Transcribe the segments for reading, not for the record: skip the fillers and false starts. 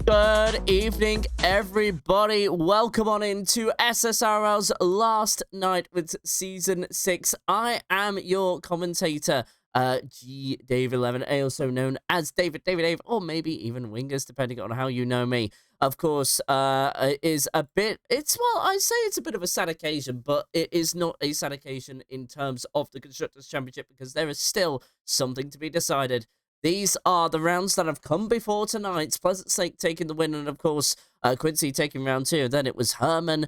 Good evening, everybody. Welcome on into SSRL's last night with Season 6. I am your commentator, Dave11, also known as Dave, or maybe even Wingers, depending on how you know me. Of course, I say it's a bit of a sad occasion, but it is not a sad occasion in terms of the Constructors' Championship because there is still something to be decided. These are the rounds that have come before tonight. Pleasant Snake taking the win, and of course, Quincy taking round 2. Then it was Herman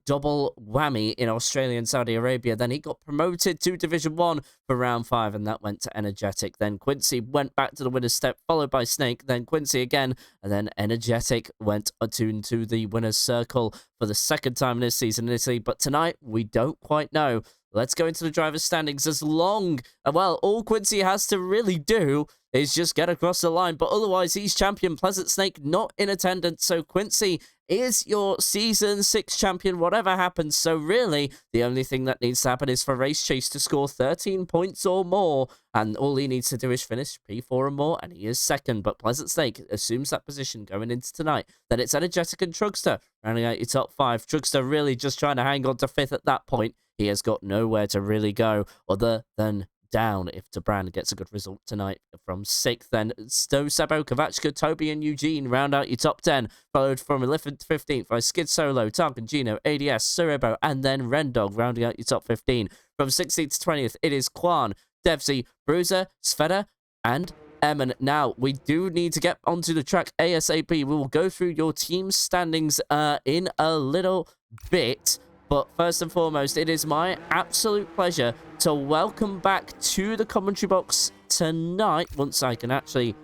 double whammy in Australia and Saudi Arabia. Then he got promoted to Division 1 for round 5, and that went to Energetic. Then Quincy went back to the winner's step, followed by Snake. Then Quincy again, and then Energetic went into the winner's circle for the second time in this season in Italy. But tonight, we don't quite know. Let's go into the driver's standings all Quincy has to really do is just get across the line, but otherwise he's champion. Pleasant Snake not in attendance, so Quincy is your Season 6 champion, whatever happens. So really, the only thing that needs to happen is for Race Chase to score 13 points or more, and all he needs to do is finish P4 or more, and he is second. But Pleasant Snake assumes that position going into tonight. Then it's Energetic and Trugster rounding out your top 5. Trugster really just trying to hang on to 5th at that point. He has got nowhere to really go other than down if Tabran gets a good result tonight from 6th. Then Stowe, Sabo, Kavachka, Toby, and Eugene round out your top 10, followed from 11th to 15th by Skid Solo, Tarkin, Gino, ADS, Surebo, and then Rendog rounding out your top 15. From 16th to 20th, it is Quan, Devsy, Bruiser, Sveta, and Emin. Now, we do need to get onto the track ASAP. We will go through your team standings in a little bit. But first and foremost, it is my absolute pleasure to welcome back to the commentary box tonight, once I can actually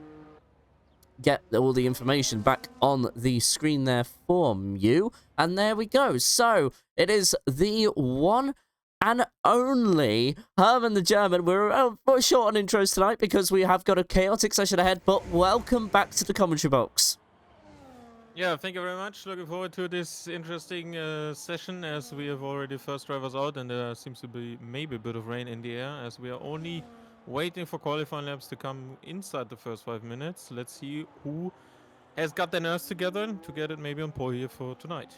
get all the information back on the screen there for you. And there we go. So, it is the one and only Herman the German. We're short on intros tonight because we have got a chaotic session ahead, but welcome back to the commentary box. Yeah, thank you very much. Looking forward to this interesting session as we have already first drivers out and there seems to be maybe a bit of rain in the air as we are only waiting for qualifying laps to come inside the first 5 minutes. Let's see who has got their nerves together to get it maybe on pole here for tonight.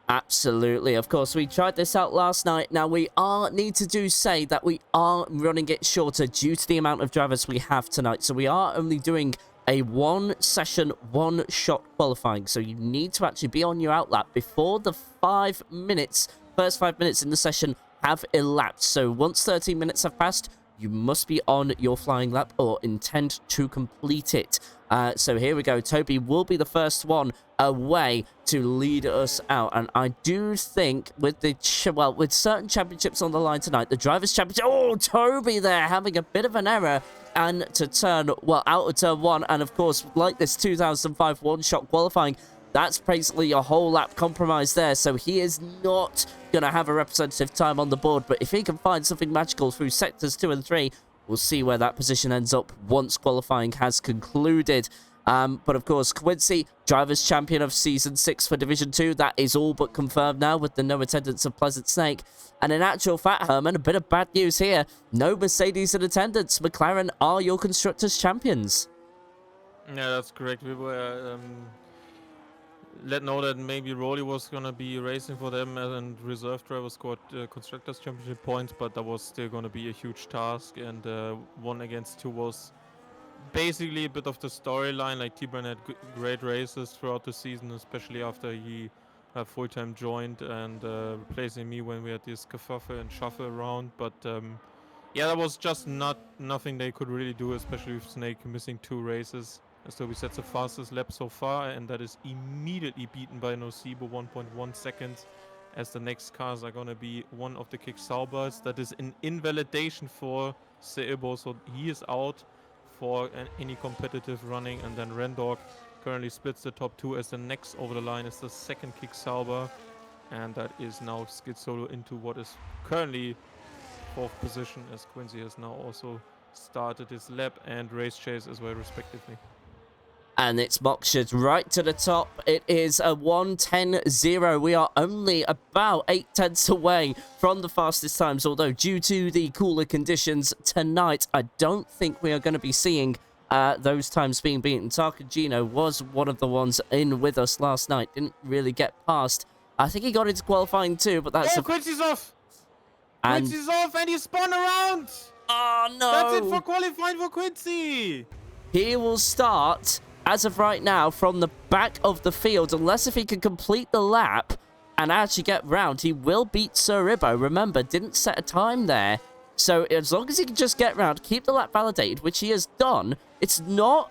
Absolutely. Of course, we tried this out last night. Now, we need to say that we are running it shorter due to the amount of drivers we have tonight. So we are only doing a one-session, one-shot qualifying. So you need to actually be on your outlap before the first 5 minutes in the session have elapsed. So once 13 minutes have passed, you must be on your flying lap or intend to complete it. So here we go. Toby will be the first one away to lead us out. And I do think with with certain championships on the line tonight, the Drivers' Championship... Oh, Toby there having a bit of an error and to turn, out of turn 1. And of course, like this 2005 one-shot qualifying, that's basically a whole lap compromise there. So he is not going to have a representative time on the board. But if he can find something magical through sectors 2 and 3, we'll see where that position ends up once qualifying has concluded. But of course, Quincy, Drivers' Champion of Season 6 for Division 2. That is all but confirmed now with the no attendance of Pleasant Snake. And in actual fact, Herman, a bit of bad news here. No Mercedes in attendance. McLaren are your Constructors' Champions. Yeah, that's correct. We were let know that maybe Rolly was going to be racing for them and reserve driver scored Constructors' Championship points, but that was still going to be a huge task. And 1 against 2 was basically a bit of the storyline. Like T-Burn had great races throughout the season, especially after he full-time joined and replacing me when we had this kerfuffle and shuffle around. But yeah, that was just nothing they could really do, especially with Snake missing 2 races. So we set the fastest lap so far, and that is immediately beaten by Nocebo, 1.1 seconds, as the next cars are going to be one of the Kick Saubers. That is an invalidation for Seibo, so he is out for any competitive running. And then Rendog currently splits the top 2 as the next over the line is the second Kick Sauber, and that is now Skid Solo into what is currently 4th position, as Quincy has now also started his lap and Race Chase as well, respectively. And it's Mokshed right to the top. It is a 1:10.0. We are only about 8 tenths away from the fastest times, although due to the cooler conditions tonight, I don't think we are going to be seeing those times being beaten. Tarkagino was one of the ones in with us last night. Didn't really get past. I think he got into qualifying too, but that's Oh, Quincy's off! and Quincy's off and he spun around! oh That's it for no! qualifying for Quincy! He will start, as of right now, from the back of the field, unless if he can complete the lap and actually get round. He will beat Sir Ribbo. Remember, didn't set a time there. So as long as he can just get round, keep the lap validated, which he has done, it's not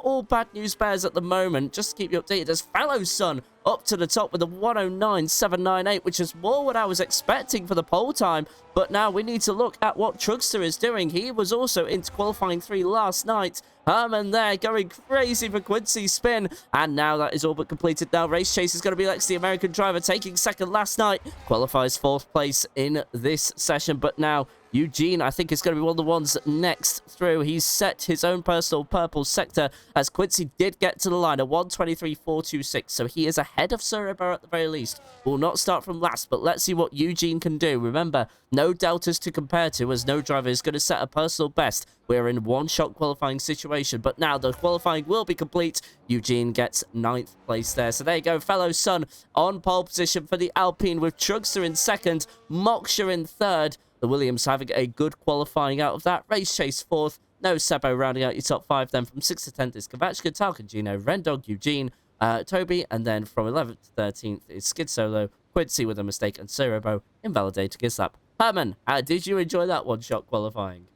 all bad news bears at the moment. Just to keep you updated, as Fellow Son up to the top with a 109.798, which is more what I was expecting for the pole time. But now we need to look at what Trugster is doing. He was also into qualifying 3 last night. Herman there going crazy for Quincy's spin. And now that is all but completed. Now Race Chase is going to be Lex, the American driver, taking second last night. Qualifies 4th place in this session. But now Eugene, I think, is going to be one of the ones next through. He's set his own personal purple sector as Quincy did get to the line at 1:23.426. So he is ahead of Sir Ribbo at the very least. Will not start from last, but let's see what Eugene can do. Remember, no deltas to compare to, as no driver is going to set a personal best. We're in one-shot qualifying situation, but now the qualifying will be complete. Eugene gets 9th place there. So there you go, Fellow Son on pole position for the Alpine, with Trugster in 2nd, Moksha in 3rd. The Williams having a good qualifying out of that. Race Chase 4th. No Sebo rounding out your top 5 then. From 6th to 10th is Kavachka, Talcagino, Rendog, Eugene, Toby. And then from 11th to 13th is Skid Solo, Quincy with a mistake, and Cerobo invalidating his lap. Herman, did you enjoy that one-shot qualifying?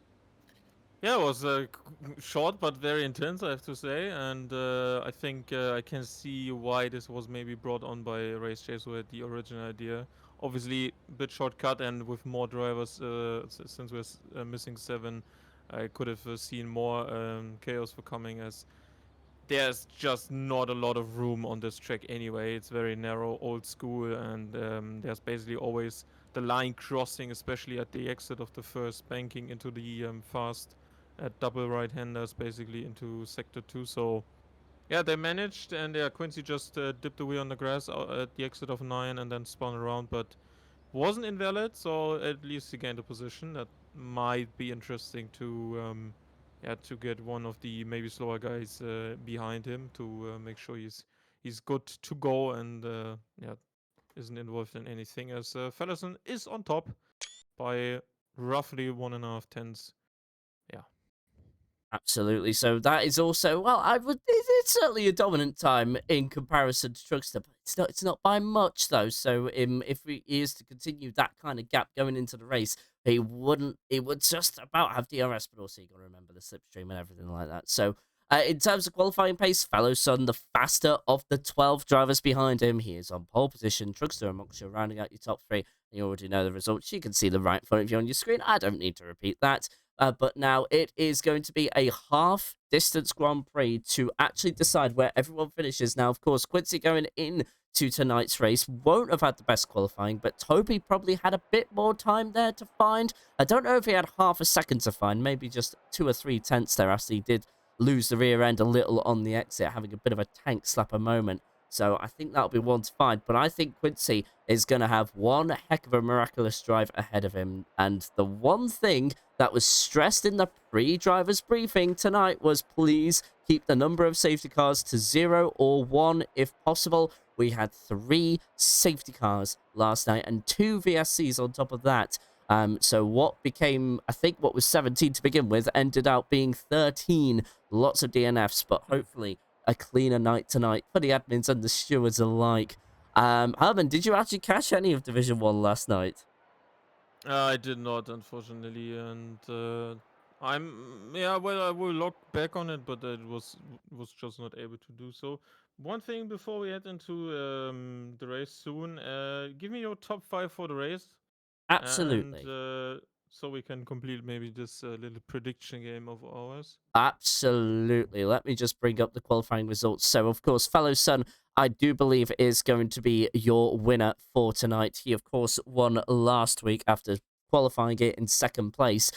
Yeah, it was short but very intense, I have to say. And I think I can see why this was maybe brought on by Race Chase, who had the original idea. Obviously, a bit shortcut, and with more drivers, since we're missing 7, I could have seen more chaos for coming, as there's just not a lot of room on this track anyway. It's very narrow, old school, and there's basically always the line crossing, especially at the exit of the first banking into the fast at double right-handers, basically into sector 2. So yeah, they managed, and yeah, Quincy just dipped away on the grass at the exit of 9 and then spun around, but wasn't invalid, so at least he gained a position. That might be interesting to yeah, to get one of the maybe slower guys behind him to make sure he's good to go, and yeah, isn't involved in anything, as Fellison is on top by roughly 1.5 tenths. Yeah. Absolutely. So that is also, well, it's certainly a dominant time in comparison to Trugster, but it's not by much though. So if he is to continue that kind of gap going into the race, he would just about have DRS, but also you got to remember the slipstream and everything like that. So in terms of qualifying pace, Fellow Son, the faster of the 12 drivers behind him, he is on pole position. Trugster and Moksha rounding out your top 3. You already know the results. You can see them right in front of you on your screen. I don't need to repeat that. But now it is going to be a half-distance Grand Prix to actually decide where everyone finishes. Now, of course, Quincy going into tonight's race won't have had the best qualifying, but Toby probably had a bit more time there to find. I don't know if he had half a second to find, maybe just 2 or 3 tenths there, as he did lose the rear end a little on the exit, having a bit of a tank slapper moment. So I think that'll be one to find. But I think Quincy is going to have one heck of a miraculous drive ahead of him. And the one thing that was stressed in the pre-drivers briefing tonight was, please keep the number of safety cars to 0 or 1 if possible. We had 3 safety cars last night and 2 VSCs on top of that. So what became, I think, what was 17 to begin with ended up being 13. Lots of DNFs, but hopefully a cleaner night tonight for the admins and the stewards alike. Herman, did you actually catch any of Division 1 last night? I did not, unfortunately, and yeah, well, I will look back on it, but it was just not able to do so. One thing before we head into the race soon, give me your top 5 for the race, and Absolutely. so we can complete maybe this little prediction game of ours. Absolutely. Let me just bring up the qualifying results. So, of course, Fellow Son, I do believe, is going to be your winner for tonight. He, of course, won last week after qualifying it in 2nd place.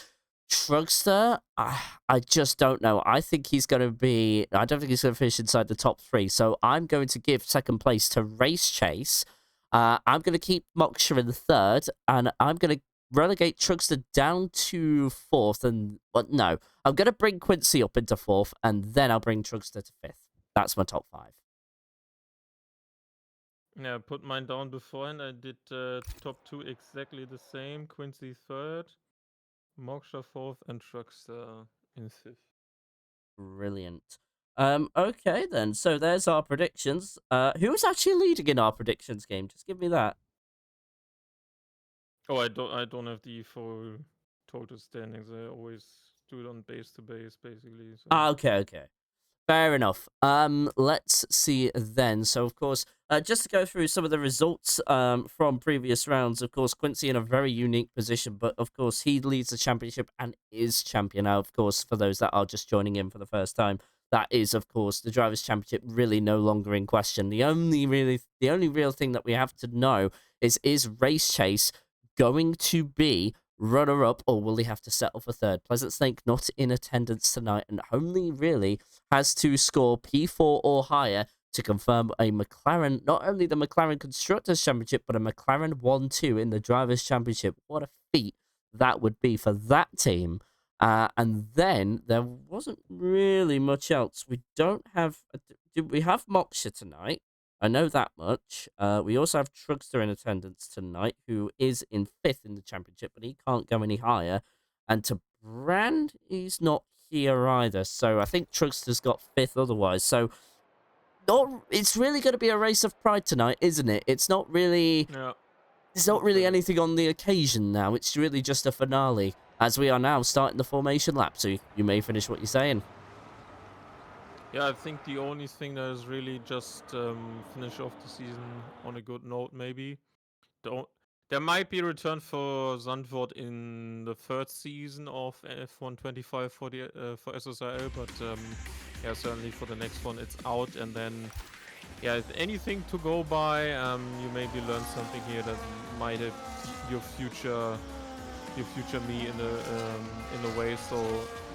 Trugster, I just don't know. I think he's going to be... I don't think he's going to finish inside the top 3. So I'm going to give 2nd place to Race Chase. I'm going to keep Moksha in the 3rd. And I'm going to relegate Trugster down to 4th. And well, no, I'm going to bring Quincy up into 4th, and then I'll bring Trugster to 5th. That's my top 5. Yeah, I put mine down before, and I did top 2 exactly the same. Quincy 3rd, Moksha 4th, and Truckster in 5th. Brilliant. Okay then. So there's our predictions. Who's actually leading in our predictions game? Just give me that. Oh, I don't have the full total standings. I always do it on base to base, basically. So. Okay. Fair enough. Let's see then. So, of course, just to go through some of the results from previous rounds, of course, Quincy in a very unique position, but of course, he leads the championship and is champion. Now, of course, for those that are just joining in for the first time, that is, of course, the Drivers' Championship really no longer in question. The only real thing that we have to know is Race Chase going to be runner-up, or will he have to settle for 3rd? Pleasant Snake not in attendance tonight, and only really has to score P4 or higher to confirm a McLaren, not only the McLaren Constructors' Championship, but a McLaren 1-2 in the Drivers' Championship. What a feat that would be for that team. And then there wasn't really much else. We don't have... we have Moksha tonight? I know that much. We also have Trugster in attendance tonight, who is in 5th in the championship, but he can't go any higher. And to Brand, he's not here either. So I think Trugster's got 5th otherwise. So it's really going to be a race of pride tonight, isn't it? It's not really... Yeah. There's not really anything on the occasion now. It's really just a finale, as we are now starting the formation lap. So you may finish what you're saying. Yeah, I think the only thing that is really just finish off the season on a good note, maybe. There might be a return for Zandvoort in the 3rd season of F125 for for SSRL, but yeah, certainly for the next one it's out. And then, yeah, anything to go by. You maybe learn something here that might have your future me in a way. So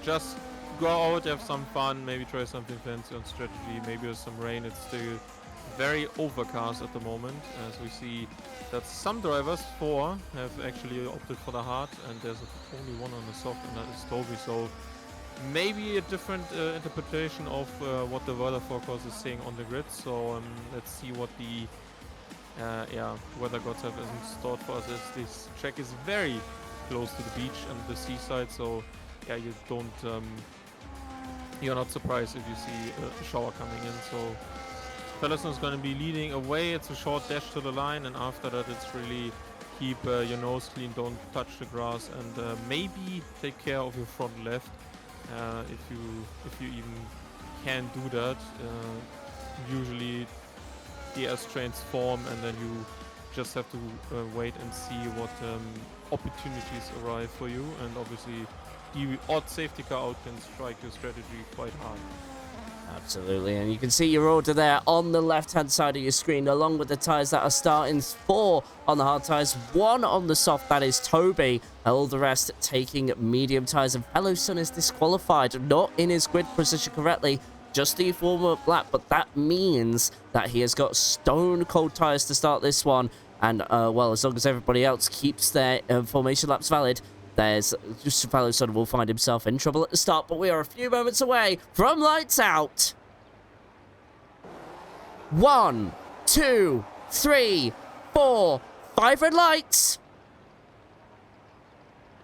just go out, have some fun, maybe try something fancy on strategy, maybe with some rain. It's still very overcast at the moment, as we see that some drivers, 4, have actually opted for the hard, and there's only one on the soft, and that is Toby. So maybe a different interpretation of what the weather forecast is saying on the grid. So let's see what the weather gods have in store for us, as this track is very close to the beach and the seaside. So yeah, you're not surprised if you see a shower coming in. So Fellerson is going to be leading away. It's a short dash to the line, and after that it's really keep your nose clean, don't touch the grass, and maybe take care of your front left if you even can do that. Usually the S trains form, and then you just have to wait and see what opportunities arrive for you, and obviously the odd safety car out can strike your strategy quite hard. Absolutely, and you can see your order there on the left-hand side of your screen, along with the tyres that are starting. 4 on the hard tyres, 1 on the soft, that is Toby. All the rest taking medium tyres, and Fellow Sun is disqualified, not in his grid position correctly, just the warm-up lap, but that means that he has got stone-cold tyres to start this one, and, well, as long as everybody else keeps their formation laps valid, there's just Fellow Sun will find himself in trouble at the start, but we are a few moments away from lights out. 1, 2, 3, 4, 5 red lights.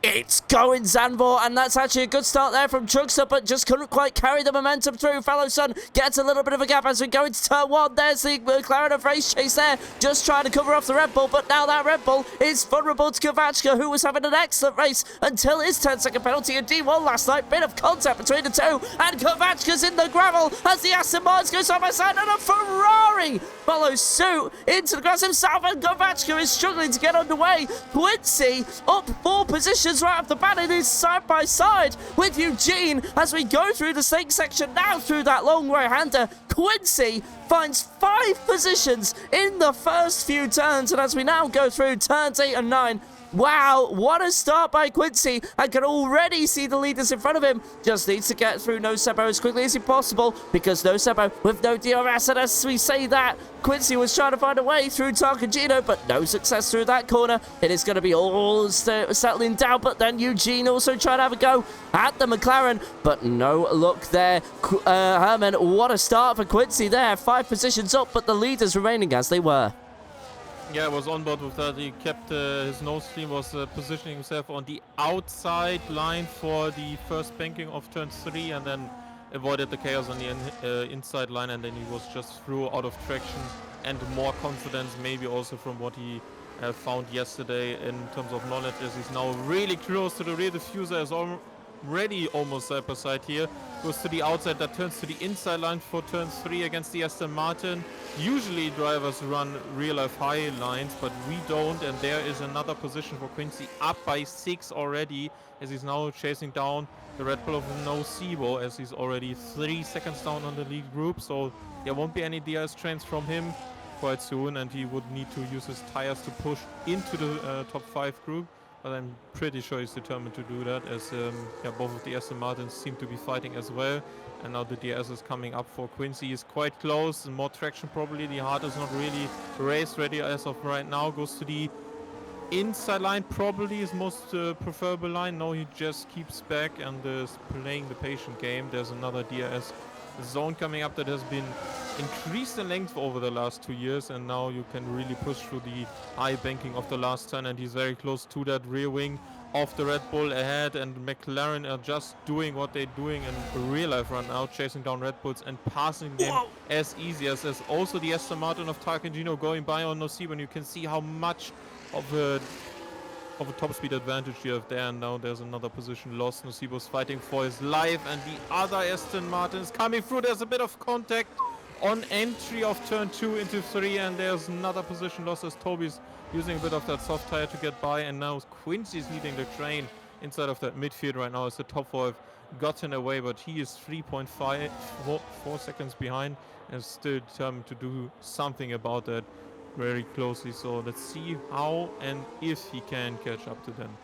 It's going Zandvoort, and that's actually a good start there from Trugster, but just couldn't quite carry the momentum through. Fellow Sun gets a little bit of a gap as we go into turn 1. There's the McLaren of Race Chase there, just trying to cover off the Red Bull, but now that Red Bull is vulnerable to Kovachka, who was having an excellent race until his 10-second penalty in D1 last night. Bit of contact between the two, and Kovachka's in the gravel as the Aston Martins go side by side, and a Ferrari follows suit into the grass himself, and Kovachka is struggling to get underway. Quincy up 4 positions right off the bat. It is side by side with Eugene as we go through the snake section now through that long right-hander. Quincy finds 5 positions in the first few turns, and as we now go through turns 8 and 9, Wow, what a start by Quincy. I can already see the leaders in front of him. Just needs to get through No Sebo as quickly as possible because No Sebo with no DRS. And as we say that, Quincy was trying to find a way through Tarkagino, but no success through that corner. It is going to be all settling down, but then Eugene also trying to have a go at the McLaren, but no luck there. Herman, what a start for Quincy there. 5 positions up, but the leaders remaining as they were. Yeah, I was on board with that. He kept his nose clean, was positioning himself on the outside line for the first banking of turn 3, and then avoided the chaos on the inside line, and then he was just through out of traction and more confidence, maybe also from what he found yesterday in terms of knowledge, as he's now really close to the rear diffuser, is already almost side by side here. Goes to the outside, that turns to the inside line for turn 3 against the Aston Martin. Usually drivers run real life high lines, but we don't, and there is another position for Quincy, up by 6 already, as he's now chasing down the Red Bull of No Sebo, as he's already 3 seconds down on the lead group, so there won't be any DRS trains from him quite soon, and he would need to use his tires to push into the top 5 group. But I'm pretty sure he's determined to do that, as yeah, both of the Aston Martins seem to be fighting as well. And now the DRS is coming up for Quincy. He's quite close, and more traction probably. The hard is not really race ready as of right now. Goes to the inside line, probably his most preferable line. No, he just keeps back and is playing the patient game. There's another DRS zone coming up that has been increased in length over the last 2 years, and now you can really push through the high banking of the last turn, and he's very close to that rear wing of the Red Bull ahead, and McLaren are just doing what they're doing in real life right now, chasing down Red Bulls and passing them as easy as also the Aston Martin of Tarkagino going by on No Sebo, and you can see how much of a top speed advantage you have there, and now there's another position lost. No Sebo's fighting for his life, and the other Aston Martin is coming through. There's a bit of contact on entry of turn 2 into 3, and there's another position lost as Toby's using a bit of that soft tire to get by, and now Quincy's leading the train inside of that midfield right now as the top 4 have gotten away, but he is 3.4 seconds behind and still determined to do something about that very closely. So let's see how and if he can catch up to them.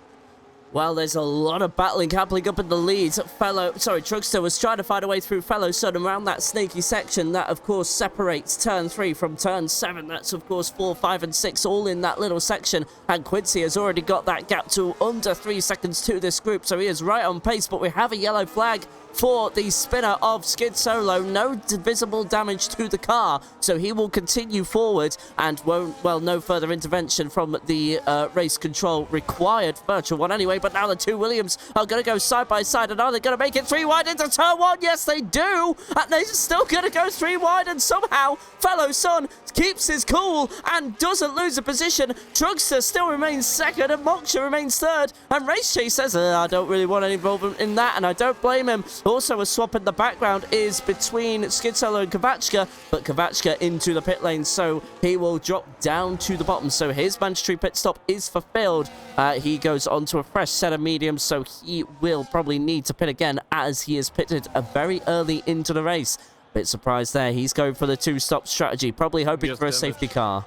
Well, there's a lot of battling happening up in the lead. Truckster was trying to find a way through Fellow Sun around that snaky section that, of course, separates turn 3 from turn 7. That's, of course, 4, 5, and 6 all in that little section. And Quincy has already got that gap to under 3 seconds to this group, so he is right on pace. But we have a yellow flag for the spinner of Skid Solo. No visible damage to the car, so he will continue forward and won't, well, no further intervention from the race control required. Virtual one anyway, but now the 2 Williams are going to go side by side, and are they going to make it 3 wide into turn 1? Yes, they do, and they're still going to go 3 wide, and somehow Fellow Sun keeps his cool and doesn't lose a position. Trugster still remains second, and Moksha remains third, and Race Chase says, I don't really want any involvement in that, and I don't blame him. Also, a swap in the background is between Skid Solo and Kavachka, but Kavachka into the pit lane, so he will drop down to the bottom. So his mandatory pit stop is fulfilled. He goes on to a fresh set of mediums, so he will probably need to pit again, as he is pitted very early into the race. Bit surprised there. He's going for the 2-stop strategy, probably hoping for a safety car.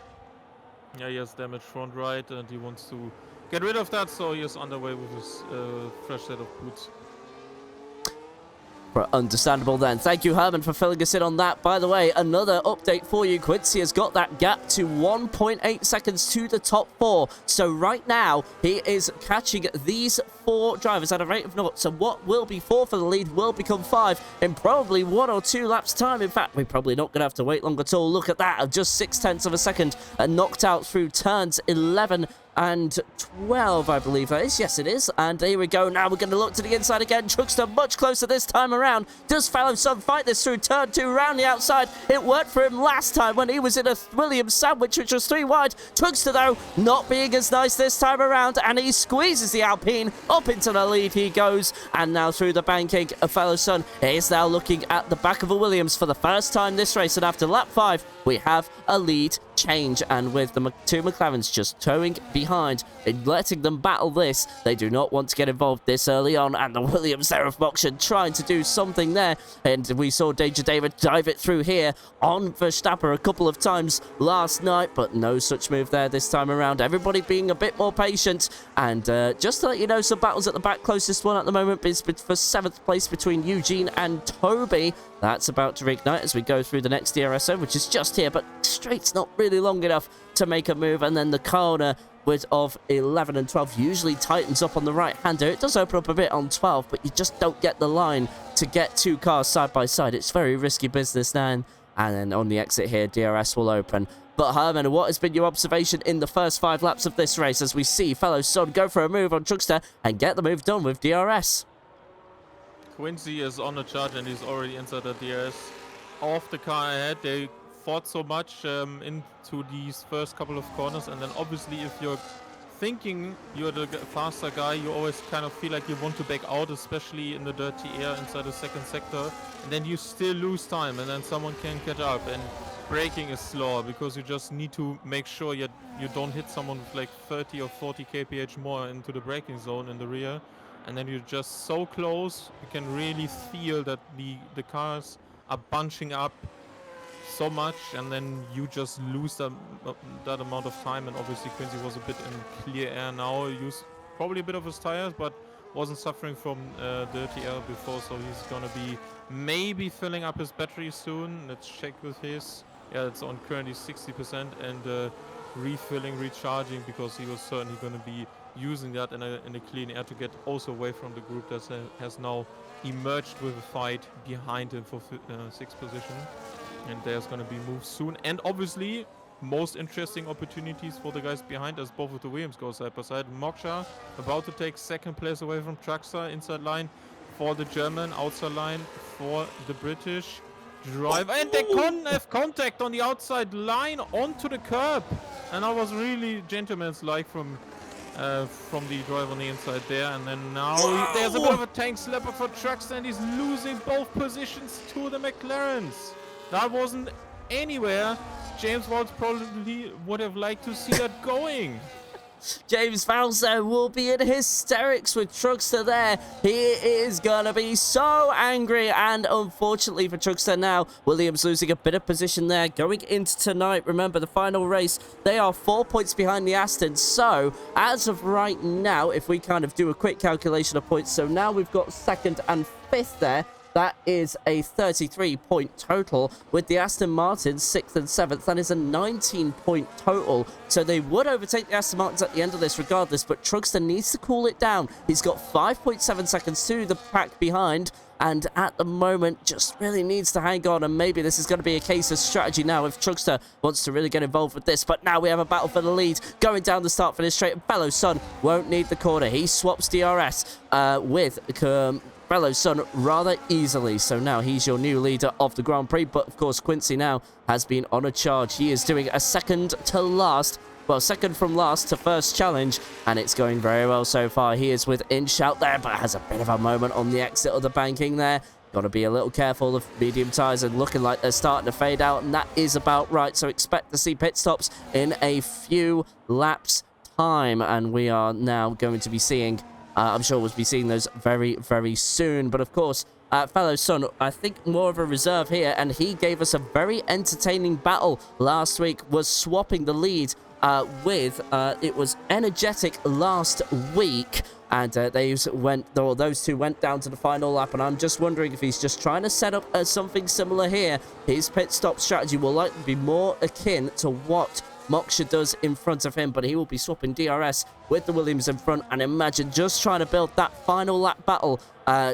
Yeah, he has damage front right, and he wants to get rid of that, so he is underway with his fresh set of boots. Understandable then. Thank you, Herman, for filling us in on that. By the way, another update for you. Quincy has got that gap to 1.8 seconds to the top 4. So right now, he is catching these 4 drivers at a rate of 0. So what will be 4 for the lead will become 5 in probably 1 or 2 laps time. In fact, we're probably not going to have to wait long at all. Look at that, just 0.6 of a second, and knocked out through turns 11 and 12, I believe that is. Yes, it is. And here we go. Now we're going to look to the inside again. Truckster much closer this time around. Does Fellow Sun fight this through turn 2 around the outside? It worked for him last time when he was in a Williams sandwich, which was 3 wide. Truckster, though, not being as nice this time around, and he squeezes the Alpine. Up into the lead he goes, and now through the banking, a Fellow Sun is now looking at the back of a Williams for the first time this race, and after lap 5, we have a lead change, and with the two McLarens just towing behind and letting them battle this, they do not want to get involved this early on, and the Williams there of Moksha trying to do something there, and we saw Danger David dive it through here on Verstappen a couple of times last night, but no such move there this time around. Everybody being a bit more patient, and just to let you know, some battles at the back. Closest one at the moment is for 7th place between Eugene and Toby. That's about to reignite as we go through the next DRS zone, which is just here, but straight's not really long enough to make a move, and then the corner of 11 and 12 usually tightens up on the right-hander. It does open up a bit on 12, but you just don't get the line to get two cars side by side. It's very risky business now, and then on the exit here, DRS will open. But Herman, what has been your observation in the first 5 laps of this race as we see fellow Son go for a move on Truckster and get the move done with DRS? Quincy is on the charge and he's already inside the DRS. Off the car ahead, they fought so much into these first couple of corners, and then obviously if you're thinking you're the faster guy, you always kind of feel like you want to back out, especially in the dirty air inside the second sector, and then you still lose time, and then someone can catch up, and braking is slower because you just need to make sure you don't hit someone with like 30 or 40 kph more into the braking zone in the rear, and then you're just so close, you can really feel that the cars are bunching up so much, and then you just lose that amount of time. And obviously Quincy was a bit in clear air now, used probably a bit of his tires, but wasn't suffering from dirty air before, so he's gonna be maybe filling up his battery soon. Let's check with his. Yeah, it's on currently 60% and refilling, recharging, because he was certainly gonna be using that in a clean air to get also away from the group that has now emerged with a fight behind him for 6th position. And there's going to be moves soon. And obviously, most interesting opportunities for the guys behind as both of the Williams go side by side. Moksha about to take 2nd place away from Truckster. Inside line for the German. Outside line for the British driver. And they have contact on the outside line onto the curb. And that was really gentleman's-like from the driver on the inside there. And then now there's a bit of a tank slapper for Truckster, and he's losing both positions to the McLarens. That wasn't anywhere James Waltz probably would have liked to see that going. James Fowler will be in hysterics with Truckster there. He is going to be so angry, and unfortunately for Truckster now, Williams losing a bit of position there going into tonight. Remember, the final race, they are 4 points behind the Aston. So, as of right now, if we kind of do a quick calculation of points, so now we've got 2nd and 5th there. That is a 33-point total. With the Aston Martin 6th and 7th, that is a 19-point total. So they would overtake the Aston Martins at the end of this regardless, but Truckster needs to cool it down. He's got 5.7 seconds to the pack behind, and at the moment just really needs to hang on, and maybe this is going to be a case of strategy now if Truckster wants to really get involved with this. But now we have a battle for the lead going down the start finish straight. Bellows Son won't need the corner. He swaps DRS with Bellows Son rather easily, so now he's your new leader of the Grand Prix. But of course Quincy now has been on a charge. He is doing a second from last to first challenge, and it's going very well so far. He is within shout there, but has a bit of a moment on the exit of the banking there. Got to be a little careful of medium tyres, and looking like they're starting to fade out, and that is about right. So expect to see pit stops in a few laps time, and we are now going to be seeing I'm sure we'll be seeing those very, very soon. But of course, fellow Son, I think more of a reserve here, and he gave us a very entertaining battle last week, was swapping the lead with, it was Energetic last week, and those two went down to the final lap, and I'm just wondering if he's just trying to set up something similar here. His pit stop strategy will likely be more akin to what Moksha does in front of him, but he will be swapping DRS with the Williams in front, and imagine just trying to build that final lap battle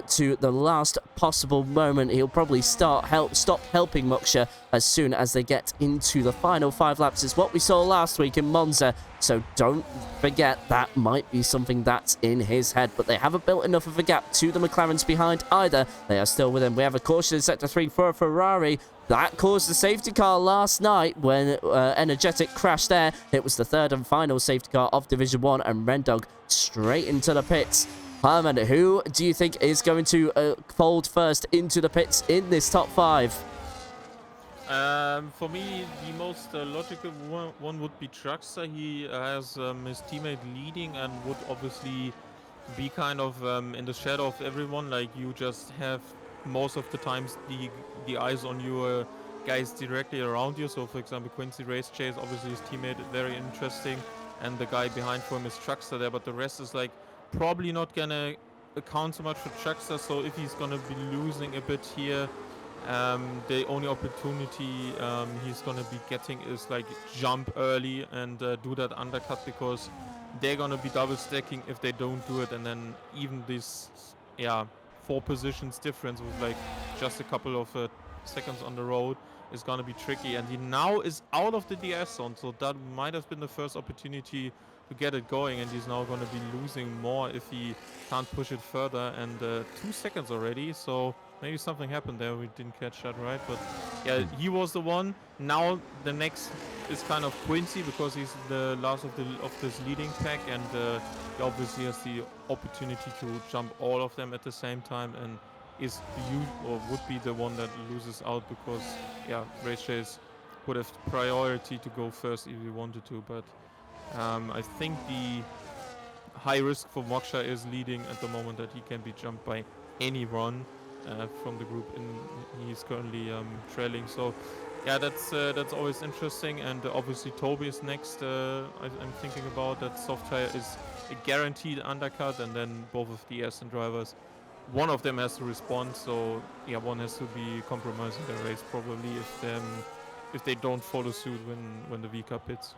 to the last possible moment. He'll probably stop helping Moksha as soon as they get into the final 5 laps. It's what we saw last week in Monza, so don't forget that might be something that's in his head. But they haven't built enough of a gap to the McLarens behind either. They are still with him. We have a caution in Sector 3 for a Ferrari. That caused the safety car last night when Energetic crashed there. It was the 3rd and final safety car of Division 1, and Rendog straight into the pits. Herman, who do you think is going to fold first into the pits in this top 5? For me, the most logical one would be Truckster. He has his teammate leading and would obviously be kind of in the shadow of everyone. Like you just have most of the times the eyes on your guys directly around you. So for example, Quincy Race Chase, obviously his teammate, very interesting, and the guy behind for him is Truckster there. But the rest is like probably not gonna account so much for Truckster. So if he's gonna be losing a bit here, the only opportunity he's gonna be getting is like jump early and do that undercut, because they're gonna be double stacking if they don't do it, and then even this 4 positions difference with like just a couple of seconds on the road is gonna be tricky. And he now is out of the DS zone, so that might have been the first opportunity to get it going, and he's now gonna be losing more if he can't push it further. And 2 seconds already, so maybe something happened there. We didn't catch that right, but yeah, he was the one. Now the next is kind of Quincy, because he's the last of this leading pack, and he obviously has the opportunity to jump all of them at the same time, and is would be the one that loses out, because Race Chase would have priority to go first if he wanted to. But I think the high risk for Moksha is leading at the moment, that he can be jumped by anyone from the group, and he's currently trailing. So yeah, that's always interesting. And obviously Toby is next. I'm thinking about that. Soft tire is a guaranteed undercut, and then both of the Aston drivers, one of them has to respond. So yeah, one has to be compromising the race probably if they don't follow suit when the V Cup hits.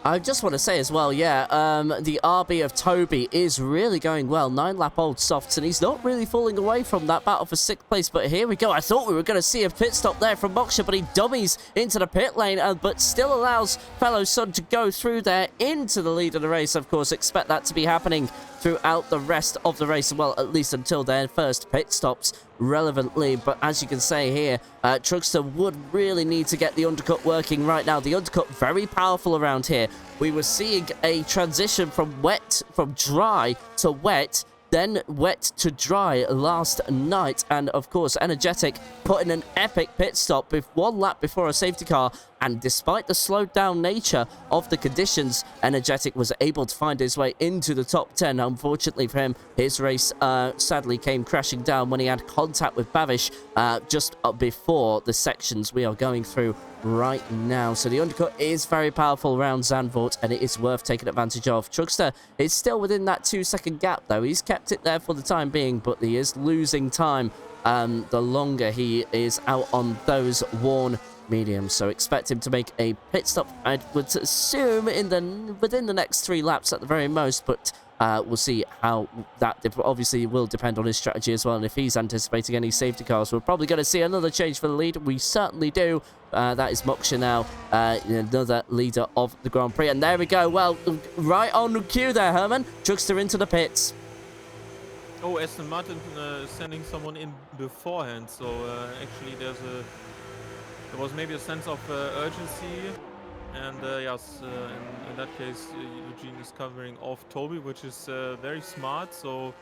I just want to say as well, the RB of Toby is really going well. 9-lap-old softs, and he's not really falling away from that battle for 6th place. But here we go. I thought we were going to see a pit stop there from Moksha, but he dummies into the pit lane, but still allows fellow Sun to go through there into the lead of the race. Of course, expect that to be happening throughout the rest of the race, well, at least until their first pit stops relevantly. But as you can say here, Truckster would really need to get the undercut working right now. The undercut very powerful around here. We were seeing a transition from dry to wet, then wet to dry last night. And of course, Energetic put in an epic pit stop with 1 lap before a safety car. And despite the slowed down nature of the conditions, Energetic was able to find his way into the top 10. Unfortunately for him, his race sadly came crashing down when he had contact with Bavish just before the sections we are going through right now. So the undercut is very powerful around Zandvoort, and it is worth taking advantage of. Truckster is still within that 2-second gap, though. He's kept it there for the time being, but he is losing time the longer he is out on those worn mediums. So expect him to make a pit stop, I would assume, within the next 3 laps at the very most, but we'll see how that obviously will depend on his strategy as well. And if he's anticipating any safety cars, we're probably going to see another change for the lead. We certainly do. That is Moksha now, another leader of the Grand Prix. And there we go. Well, right on cue there, Herman. Truckster into the pits. Oh, Aston Martin sending someone in beforehand. So actually there was maybe a sense of urgency. And yes, in that case, Eugene is covering off Toby, which is very smart. So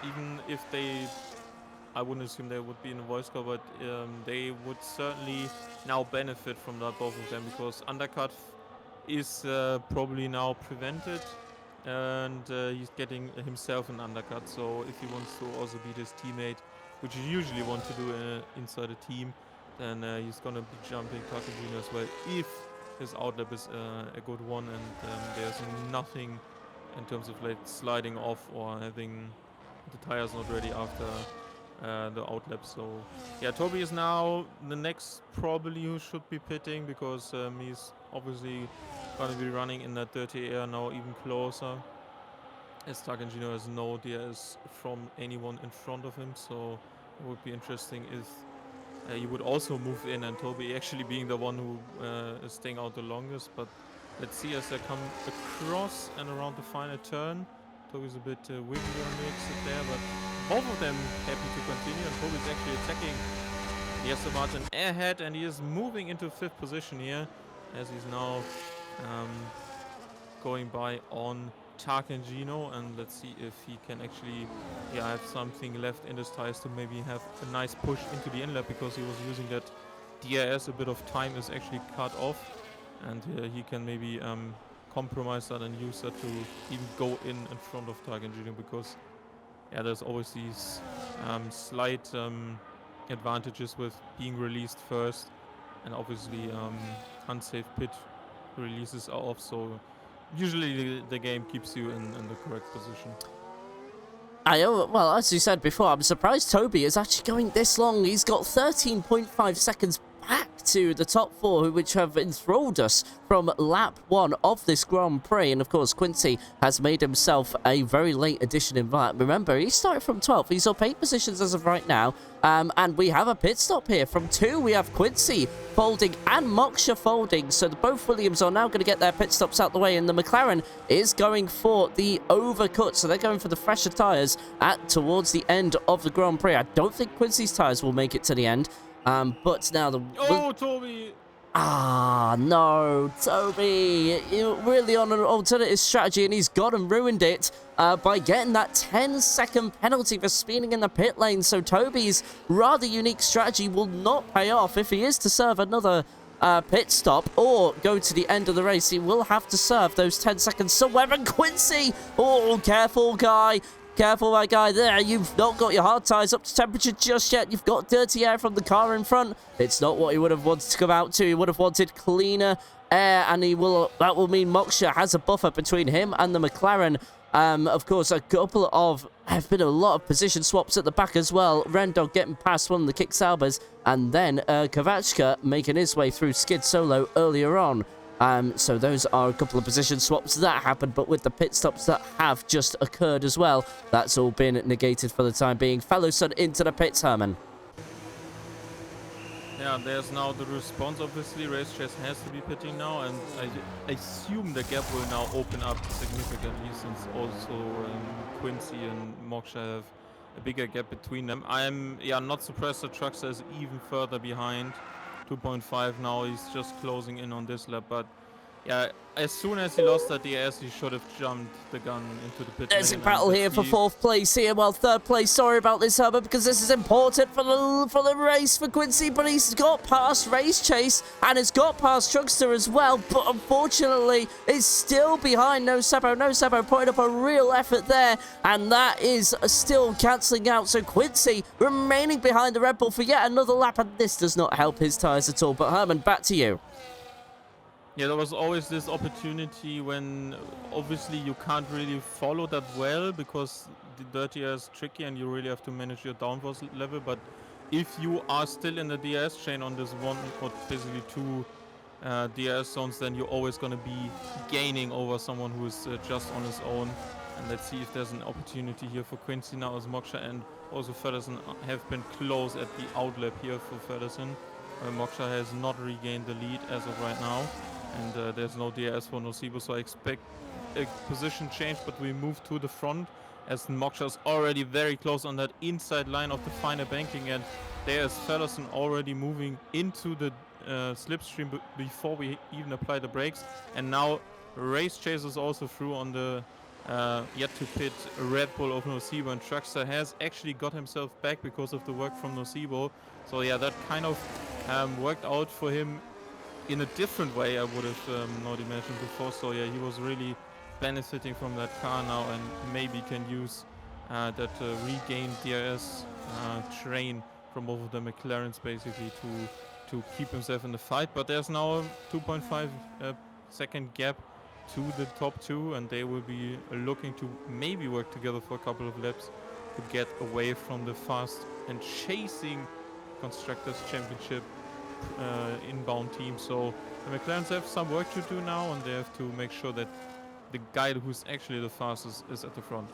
even if I wouldn't assume they would be in a voice call, but they would certainly now benefit from that, both of them, because undercut is probably now prevented, and he's getting himself an undercut. So if he wants to also beat his teammate, which you usually want to do inside a team, then he's gonna be jumping Takajino as well if his outlap is a good one, and there's nothing in terms of like sliding off or having the tires not ready after the outlap. So yeah, Toby is now the next probably who should be pitting, because he's obviously going to be running in that dirty air now even closer, as Takajino has no DRS from anyone in front of him. So it would be interesting if he would also move in, and Toby actually being the one who is staying out the longest. But let's see as they come across and around the final turn. Toby's a bit wiggly on the exit there, but both of them happy to continue, and Toby's actually attacking the Aston Martin ahead, and he is moving into 5th position here, as he's now going by on Tarkangino. And let's see if he can actually have something left in his tires to maybe have a nice push into the inlet, because he was using that DRS a bit of time is actually cut off, and he can maybe compromise that and use that to even go in front of target engineering, because yeah, there's always these slight advantages with being released first, and obviously unsafe pit releases are off, so usually the game keeps you in the correct position. Well, as you said before, I'm surprised Toby is actually going this long. He's got 13.5 seconds back to the top 4, which have enthralled us from lap 1 of this Grand Prix. And of course, Quincy has made himself a very late addition in that. Remember, he started from 12th. He's up 8 positions as of right now. And we have a pit stop here. From 2, we have Quincy folding and Moksha folding. So both Williams are now going to get their pit stops out the way. And the McLaren is going for the overcut. So they're going for the fresher tyres towards the end of the Grand Prix. I don't think Quincy's tyres will make it to the end. But now the... Oh, Toby! Ah, no, Toby, you're really on an alternative strategy, and he's gone and ruined it by getting that 10-second penalty for speeding in the pit lane. So Toby's rather unique strategy will not pay off. If he is to serve another pit stop or go to the end of the race, he will have to serve those 10 seconds. So Evan Quincy, oh, careful, guy. Careful, my guy there. You've not got your hard tyres up to temperature just yet. You've got dirty air from the car in front. It's not what he would have wanted to come out to. He would have wanted cleaner air, and that will mean Moksha has a buffer between him and the McLaren. Of course, have been a lot of position swaps at the back as well. Rendog getting past one of the kick Saubers, and then Kovachka making his way through skid solo earlier on. So those are a couple of position swaps that happened, but with the pit stops that have just occurred as well, that's all been negated for the time being. Fellow Son into the pits, Herman. Yeah, there's now the response, obviously. Race Chase has to be pitting now, and I assume the gap will now open up significantly, since also Quincy and Moksha have a bigger gap between them. I'm not surprised that Truckster is even further behind. 2.5 now, he's just closing in on this lap, but yeah, as soon as he lost that DRS, he should have jumped the gun into the pit. There's a battle here for 4th place here. Well, 3rd place, sorry about this, Herbert, because this is important for the race for Quincy, but he's got past Race Chase and has got past Truckster as well, but unfortunately, is still behind No Sebo. No Sebo putting up a real effort there, and that is still cancelling out. So Quincy remaining behind the Red Bull for yet another lap, and this does not help his tyres at all. But Herman, back to you. Yeah, there was always this opportunity when obviously you can't really follow that well, because the dirty air is tricky and you really have to manage your downforce level. But if you are still in the DRS chain on this one or basically 2 DRS zones, then you're always going to be gaining over someone who is just on his own. And let's see if there's an opportunity here for Quincy now, as Moksha and also Feddersen have been close at the outlap here for Feddersen. Moksha has not regained the lead as of right now. And there's no DRS for Nocebo, so I expect a position change, but we move to the front as Moksha is already very close on that inside line of the final banking, and there's Feddersen already moving into the slipstream before we even apply the brakes. And now Race Chase is also through on the yet to pit Red Bull of Nocebo, and Truckster has actually got himself back because of the work from Nocebo. So yeah, that kind of worked out for him in a different way, I would have not imagined before. So yeah, he was really benefiting from that car now, and maybe can use that regained DRS train from both of the McLarens basically to keep himself in the fight. But there's now a 2.5 second gap to the top 2, and they will be looking to maybe work together for a couple of laps to get away from the fast and chasing Constructors Championship inbound team. So the McLarens have some work to do now, and they have to make sure that the guy who's actually the fastest is at the front.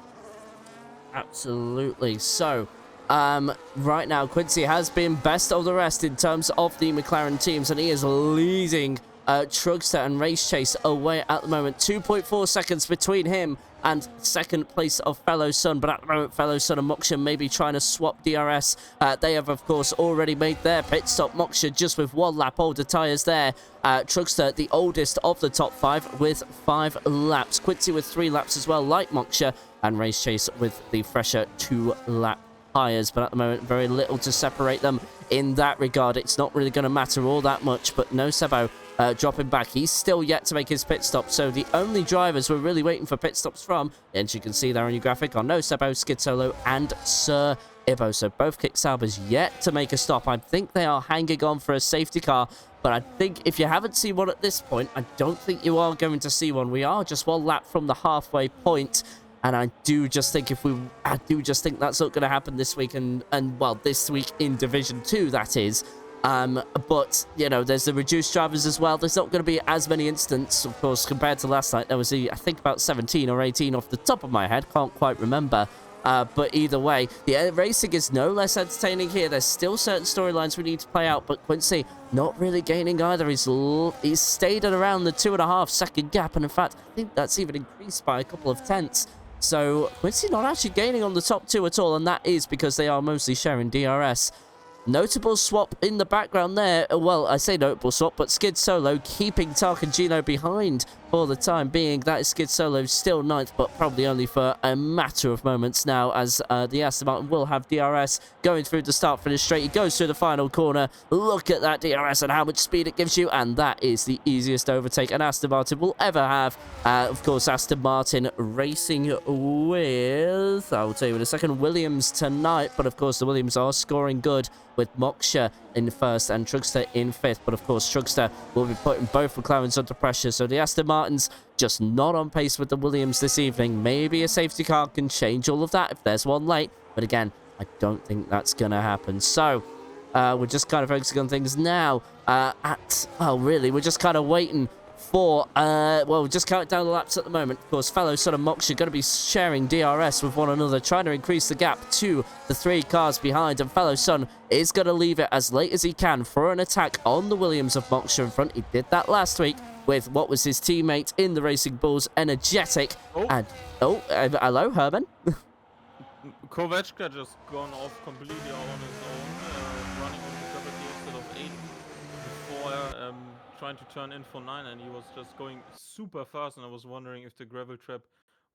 Absolutely. So right now Quincy has been best of the rest in terms of the McLaren teams, and he is leading Truckster and Race Chase away at the moment. 2.4 seconds between him and second place of Fellow Son, but at the moment Fellow Son and Moksha may be trying to swap DRS. They have of course already made their pit stop. Moksha just with 1 lap older tyres there. Truckster the oldest of the top 5 with 5 laps. Quincy with 3 laps as well, like Moksha, and Race Chase with the fresher 2 lap tyres, but at the moment, very little to separate them in that regard. It's not really going to matter all that much, but no Sebo dropping back. He's still yet to make his pit stop, so the only drivers we're really waiting for pit stops from, and you can see there on your graphic, are No Sebo, Skid Solo, and Sir Ivo. So both Kick Saubers yet to make a stop. I think they are hanging on for a safety car, but I think if you haven't seen one at this point, I don't think you are going to see one. We are just one lap from the halfway point, and I do just think that's not going to happen this week, and well, this week in Division 2, that is. But, you know, there's the reduced drivers as well. There's not going to be as many incidents, of course, compared to last night. There was, I think, about 17 or 18 off the top of my head. Can't quite remember. But either way, the racing is no less entertaining here. There's still certain storylines we need to play out, but Quincy not really gaining either. He's stayed at around the 2.5 second gap, and in fact, I think that's even increased by a couple of tenths. So Quincy not actually gaining on the top two at all, and that is because they are mostly sharing DRS. Notable swap in the background there. Well, I say notable swap, but Skid Solo keeping Tark and Gino behind for the time being. That is Skid Solo still ninth, but probably only for a matter of moments now, as the Aston Martin will have DRS going through the start-finish straight. He goes through the final corner. Look at that DRS and how much speed it gives you, and that is the easiest overtake an Aston Martin will ever have. Of course, Aston Martin racing with, I'll tell you in a second, Williams tonight, but of course the Williams are scoring good, with Moksha in first and Trugster in fifth. But of course, Trugster will be putting both McLarens under pressure. So the Aston Martins just not on pace with the Williams this evening. Maybe a safety car can change all of that if there's one late. But again, I don't think that's going to happen. So we're just kind of focusing on things now. Really, we're just kind of waiting for, well, just count down the laps at the moment. Of course, fellow son of Moksha going to be sharing DRS with one another, trying to increase the gap to the 3 cars behind, and fellow son is going to leave it as late as he can for an attack on the Williams of Moksha in front. He did that last week with what was his teammate in the Racing Bulls, Energetic. And, hello, Herman. Kovechka just gone off completely on his own, running into gravity instead of 8 before trying to turn in for 9, and he was just going super fast, and I was wondering if the gravel trap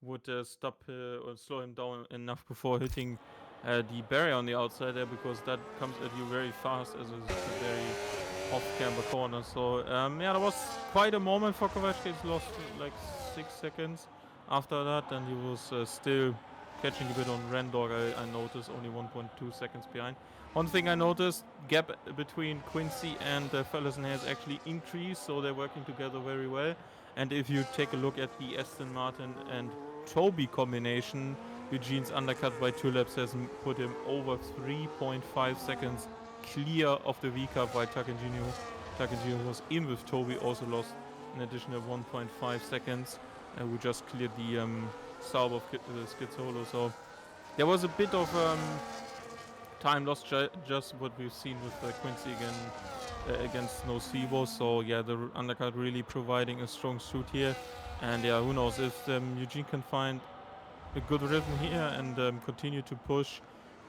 would stop or slow him down enough before hitting the barrier on the outside there, because that comes at you very fast as it's a very off-camber corner. So yeah, that was quite a moment for Kovechka. He's lost like 6 seconds after that, and he was still catching a bit on Rendog. I noticed only 1.2 seconds behind. One thing I noticed, gap between Quincy and Fellison has actually increased, so they're working together very well. And if you take a look at the Aston Martin and Toby combination, Eugene's undercut by 2 laps has put him over 3.5 seconds clear of the V-Cup, while Takagino was in with Toby, also lost an additional 1.5 seconds. We just cleared the Sauber of Skid Solo, so there was a bit of time lost, just what we've seen with Quincy again against Nocebo. So yeah, the undercut really providing a strong suit here, and yeah, who knows if Eugene can find a good rhythm here and continue to push,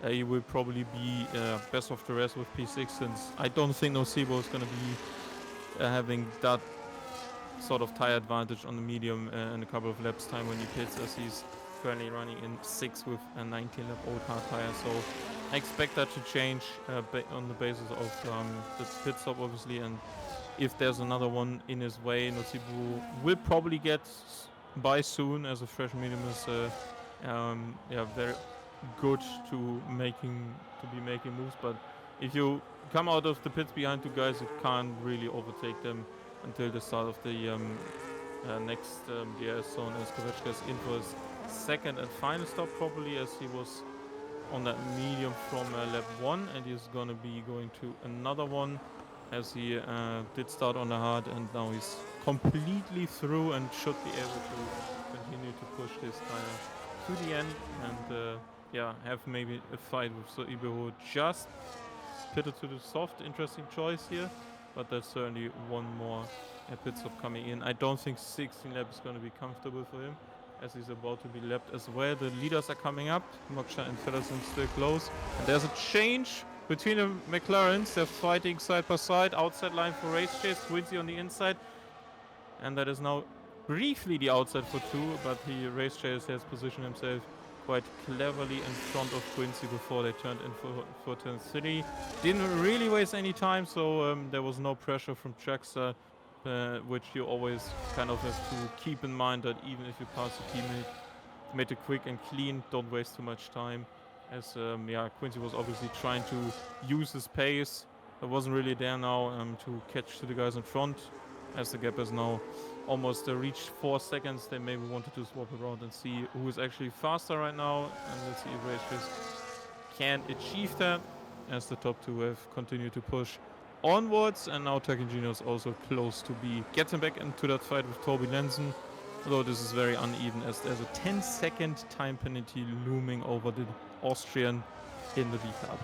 he will probably be best of the rest with P6, since I don't think Nocebo is going to be having that sort of tire advantage on the medium in a couple of laps time when he pits, as he's currently running in 6 with a 19 lap old hard tire. So I expect that to change on the basis of the pit stop, obviously, and if there's another one in his way, Nocebo will probably get by soon, as a fresh medium is yeah, very good to be making moves. But if you come out of the pits behind 2 guys, you can't really overtake them until the start of the next DRS zone, as Kovechka is in for his second and final stop, probably, as he was on that medium from lap 1, and he's gonna be going to another one, as he did start on the hard, and now he's completely through and should be able to continue to push his tire to the end and yeah, have maybe a fight with Soibe, who just pitted to the soft. Interesting choice here, but there's certainly one more pit stop coming in. I don't think 16 laps is going to be comfortable for him, as he's about to be lapped as well. The leaders are coming up. Moksha and Fellison still close. And there's a change between the McLarens. They're fighting side by side. Outside line for race chase. Quincy on the inside. And that is now briefly the outside for 2, but he race chase has positioned himself quite cleverly in front of Quincy before they turned in for turn 3. Didn't really waste any time, so there was no pressure from Trackster, which you always kind of have to keep in mind, that even if you pass a teammate, make it quick and clean, don't waste too much time, as Quincy was obviously trying to use his pace. It wasn't really there now to catch to the guys in front, as the gap is now almost reached 4 seconds. They maybe wanted to swap around and see who is actually faster right now, and let's see if Racers can achieve that, as the top two have continued to push onwards, and now Tekengino is also close to be getting back into that fight with Toby Lenzen. Although this is very uneven, as there's a 10-second time penalty looming over the Austrian in the V-Cup.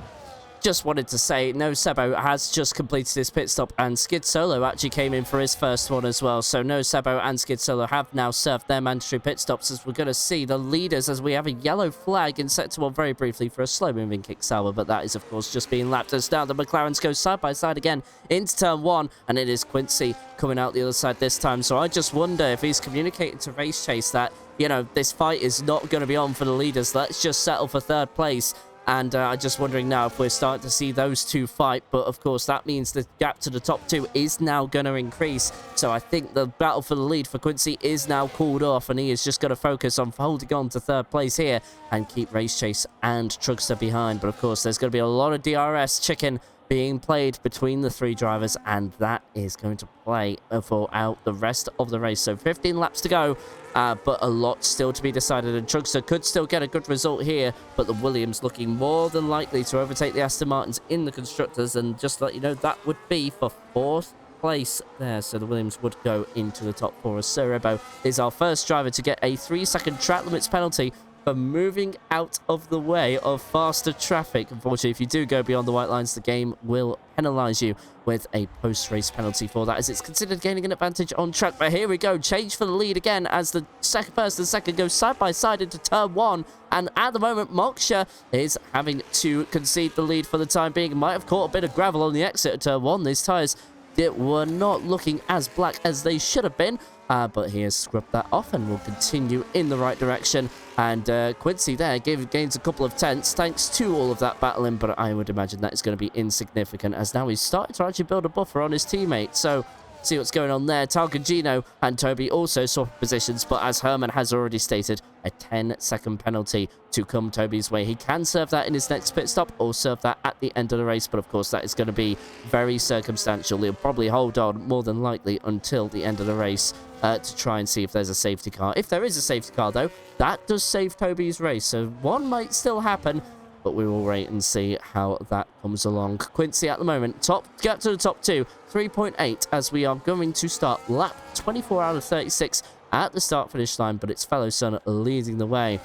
Just wanted to say, No Sebo has just completed his pit stop, and Skid Solo actually came in for his first one as well. So No Sebo and Skid Solo have now served their mandatory pit stops, as we're going to see the leaders, as we have a yellow flag in sector 1 very briefly for a slow-moving kick sour, but that is, of course, just being lapped. As now the McLarens go side by side again into turn 1, and it is Quincy coming out the other side this time. So I just wonder if he's communicated to Race Chase that, you know, this fight is not going to be on for the leaders. Let's just settle for 3rd place. And I'm just wondering now if we're starting to see those two fight. But, of course, that means the gap to the top 2 is now going to increase. So I think the battle for the lead for Quincy is now called off. And he is just going to focus on holding on to 3rd place here and keep Race Chase and Trugster behind. But, of course, there's going to be a lot of DRS chicken being played between the 3 drivers, and that is going to play for out the rest of the race. So 15 laps to go, but a lot still to be decided, and Trugster could still get a good result here, but the Williams looking more than likely to overtake the Aston Martins in the Constructors, and just to let you know, that would be for 4th place there. So the Williams would go into the top 4, as Serebo is our first driver to get a 3-second track limits penalty for moving out of the way of faster traffic. Unfortunately, if you do go beyond the white lines, the game will penalise you with a post-race penalty for that, as it's considered gaining an advantage on track. But here we go, change for the lead again, as the first and second go side by side into turn 1. And at the moment, Moksha is having to concede the lead for the time being. Might have caught a bit of gravel on the exit of turn 1. These tyres were not looking as black as they should have been. But he has scrubbed that off and will continue in the right direction. And Quincy there gains a couple of tenths thanks to all of that battling, but I would imagine that is going to be insignificant, as now he's starting to actually build a buffer on his teammate. So see what's going on there. Targagino and Toby also swap positions, but as Herman has already stated, a 10-second penalty to come Toby's way. He can serve that in his next pit stop or serve that at the end of the race, but of course that is going to be very circumstantial. He'll probably hold on more than likely until the end of the race to try and see if there's a safety car. If there is a safety car, though, that does save Toby's race, so one might still happen, but we will wait and see how that comes along. Quincy at the moment, get to the top 2, 3.8, as we are going to start lap 24 out of 36 at the start-finish line, but it's fellow son leading the way.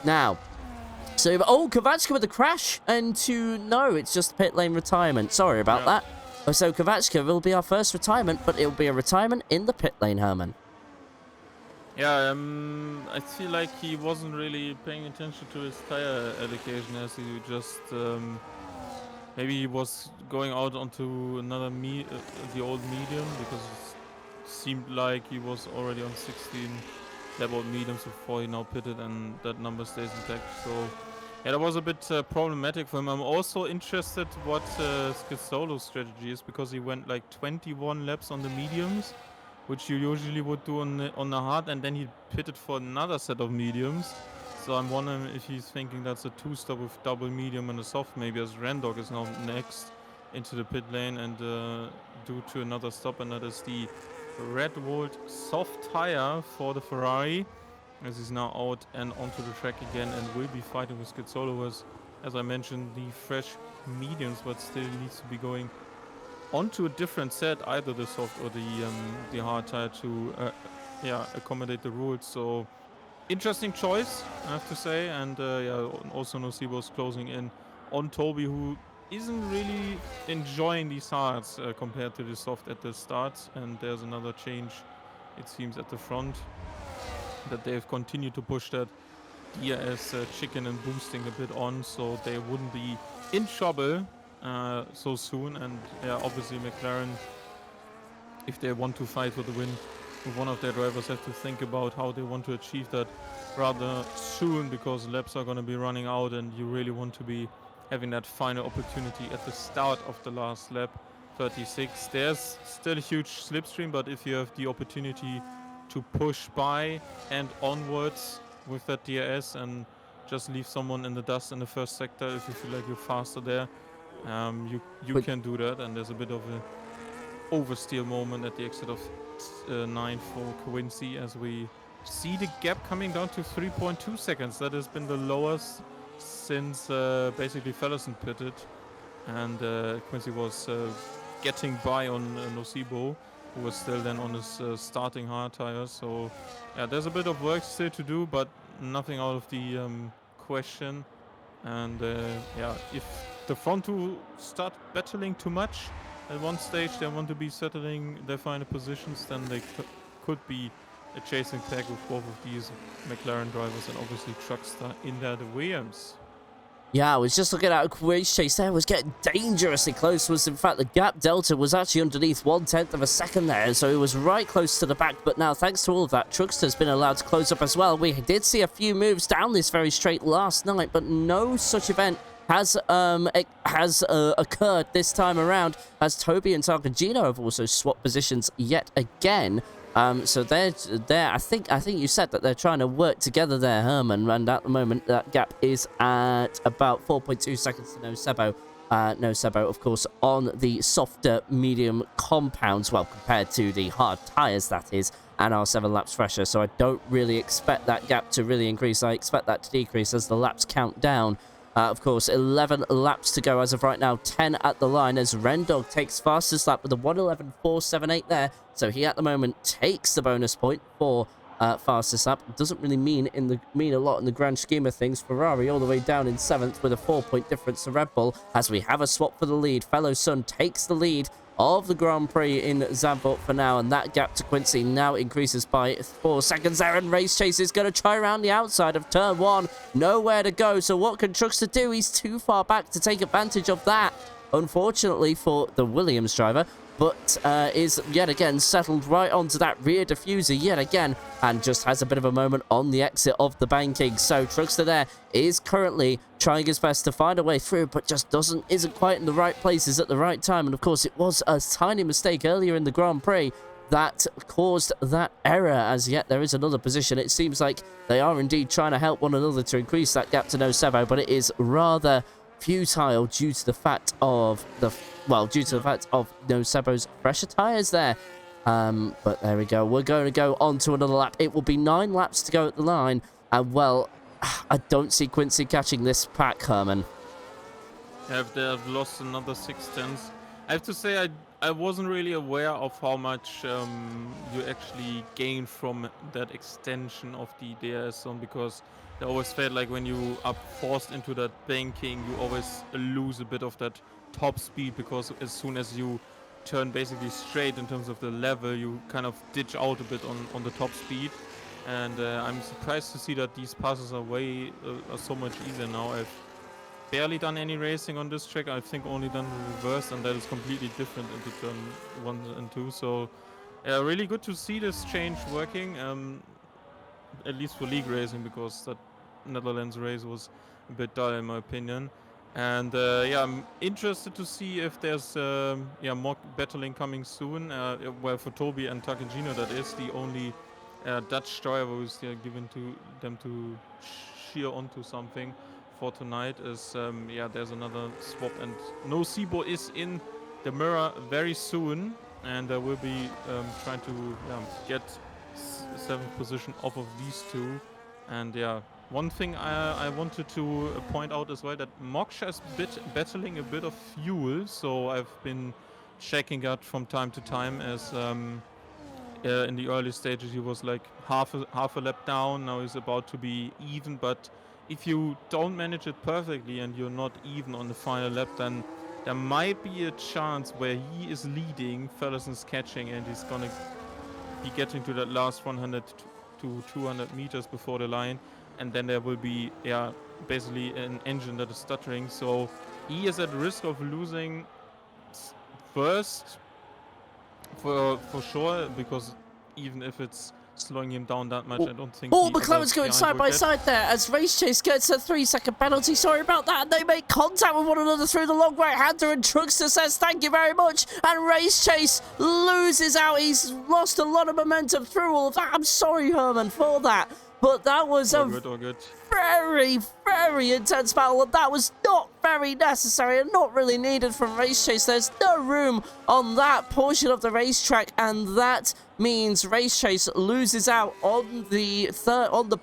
Now, so, Kovachka with the crash, and no, it's just pit lane retirement. Sorry about that. So Kovachka will be our first retirement, but it will be a retirement in the pit lane, Herman. Yeah, I feel like he wasn't really paying attention to his tire allocation, as he just maybe he was going out onto another the old medium, because it seemed like he was already on 16 lap old mediums before he now pitted, and that number stays intact. So yeah, that was a bit problematic for him. I'm also interested what Skid Solo's strategy is, because he went like 21 laps on the mediums, which you usually would do on the hard, and then he pitted for another set of mediums. So I'm wondering if he's thinking that's a 2-stop with double medium and a soft, maybe, as Randog is now next into the pit lane and due to another stop, and that is the Red Volt soft tire for the Ferrari, as he's now out and onto the track again and will be fighting with Skid Solo, as I mentioned, the fresh mediums, but still needs to be going onto a different set, either the soft or the hard tire, to accommodate the rules. So interesting choice, I have to say. And also Nocebo's closing in on Toby, who isn't really enjoying these hards compared to the soft at the start. And there's another change, it seems, at the front, that they've continued to push that DRS chicken and boosting a bit on, so they wouldn't be in trouble so soon. And yeah, obviously McLaren, if they want to fight for the win, one of their drivers have to think about how they want to achieve that rather soon, because laps are going to be running out and you really want to be having that final opportunity at the start of the last lap. 36. There's still a huge slipstream, but if you have the opportunity to push by and onwards with that DRS and just leave someone in the dust in the first sector if you feel like you're faster there, you can do that. And there's a bit of a oversteer moment at the exit of 9 for Quincy, as we see the gap coming down to 3.2 seconds. That has been the lowest since basically Fellison pitted, and Quincy was getting by on Nocibo, who was still then on his starting hard tires. So yeah, there's a bit of work still to do, but nothing out of the question. And yeah, if the front two start battling too much at one stage, they want to be settling their final positions, then they could be a chasing pack with both of these McLaren drivers and obviously Truckster in there, the Williams. Yeah, I was just looking at a race chase there. It was getting dangerously close. Was in fact the gap delta was actually underneath 1/10 of a second there, so it was right close to the back. But now, thanks to all of that, Truckster's been allowed to close up as well. We did see a few moves down this very straight last night, but no such event has occurred this time around, as Toby and Tarkagino have also swapped positions yet again. So they're I think you said that they're trying to work together there, Herman, and at the moment that gap is at about 4.2 seconds to Nocebo. Nocebo, of course, on the softer medium compounds, well, compared to the hard tyres, that is, and are 7 laps fresher. So I don't really expect that gap to really increase. I expect that to decrease as the laps count down. Of course, 11 laps to go as of right now, 10 at the line, as Rendog takes fastest lap with a 1:11.478 there. So he at the moment takes the bonus point for fastest lap. Doesn't really mean a lot in the grand scheme of things. Ferrari all the way down in 7th with a 4-point difference to Red Bull, as we have a swap for the lead. Fellow Sun takes the lead of the Grand Prix in Zandvoort for now, and that gap to Quincy now increases by 4 seconds there, and Race Chase is going to try around the outside of turn 1. Nowhere to go, so what can Truckster do? He's too far back to take advantage of that, unfortunately for the Williams driver, but is yet again settled right onto that rear diffuser yet again, and just has a bit of a moment on the exit of the banking. So Truckster there is currently trying his best to find a way through, but just isn't quite in the right places at the right time. And of course, it was a tiny mistake earlier in the Grand Prix that caused that error. As yet, there is another position. It seems like they are indeed trying to help one another to increase that gap to Nocebo, but it is rather futile due to the fact of Nocebo's fresher tires there. But there we go. We're going to go on to another lap. It will be 9 laps to go at the line, and well, I don't see Quincy catching this pack, Herman. Have they have lost another 6/10? I have to say, I wasn't really aware of how much you actually gain from that extension of the DRS zone, because I always felt like when you are forced into that banking, you always lose a bit of that top speed, because as soon as you turn basically straight in terms of the level, you kind of ditch out a bit on the top speed. And I'm surprised to see that these passes are so much easier now. I've barely done any racing on this track. I think only done the reverse, and that is completely different into turn 1 and 2. So really good to see this change working, at least for league racing, because that Netherlands race was a bit dull in my opinion. And yeah, I'm interested to see if there's more battling coming soon. Well, for Toby and Takagino, that is the only Dutch driver who's given to them to shear onto something for tonight. Is there's another swap, and Nocibo is in the mirror very soon, and we'll be trying to get 7th position off of these two. And yeah, one thing I wanted to point out as well, that Moksha is battling a bit of fuel, so I've been checking that from time to time, as in the early stages he was like half a lap down. Now he's about to be even, but if you don't manage it perfectly and you're not even on the final lap, then there might be a chance where he is leading, Fellison's catching, and he's gonna be getting to that last 100 to 200 meters before the line, and then there will be basically an engine that is stuttering. So he is at risk of losing first for sure, because even if it's slowing him down that much. I don't think Oh, he McLaren's going side by side there as Race Chase gets a 3-second penalty. Sorry about that. And they make contact with one another through the long right-hander, and Truckster says thank you very much. And Race Chase loses out. He's lost a lot of momentum through all of that. I'm sorry, Herman, for that. But that was all good. Very, very intense battle, and that was not very necessary and not really needed from Race Chase. There's no room on that portion of the racetrack, and that means Race Chase loses out on the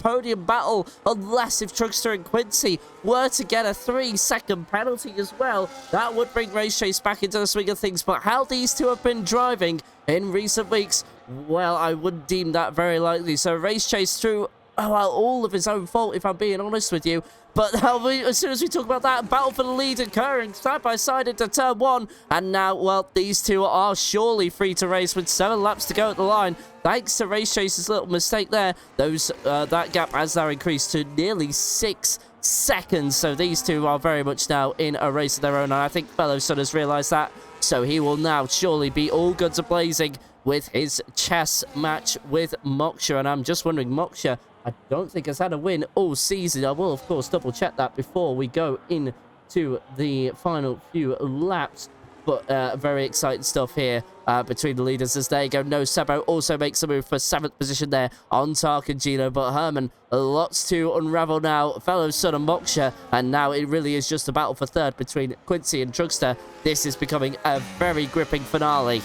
podium battle, unless if Truckster and Quincy were to get a 3-second penalty as well. That would bring Race Chase back into the swing of things. But how these two have been driving in recent weeks, well, I wouldn't deem that very likely. So Race Chase through all of his own fault, if I'm being honest with you. But as soon as we talk about that, battle for the lead occurring side by side into turn 1. And now, well, these two are surely free to race with 7 laps to go at the line. Thanks to Race Chase's little mistake there, that gap has now increased to nearly 6 seconds. So these two are very much now in a race of their own. And I think Fellow Sun has realised that. So he will now surely be all guns a-blazing with his chess match with Moksha. And I'm just wondering, Moksha, I don't think has had a win all season. I will, of course, double-check that before we go into the final few laps. But very exciting stuff here between the leaders as they go. No Sebo also makes a move for 7th position there on Tarkangino. But Herman, lots to unravel now. Fellow Sun and Moksha. And now it really is just a battle for 3rd between Quincy and Truckster. This is becoming a very gripping finale.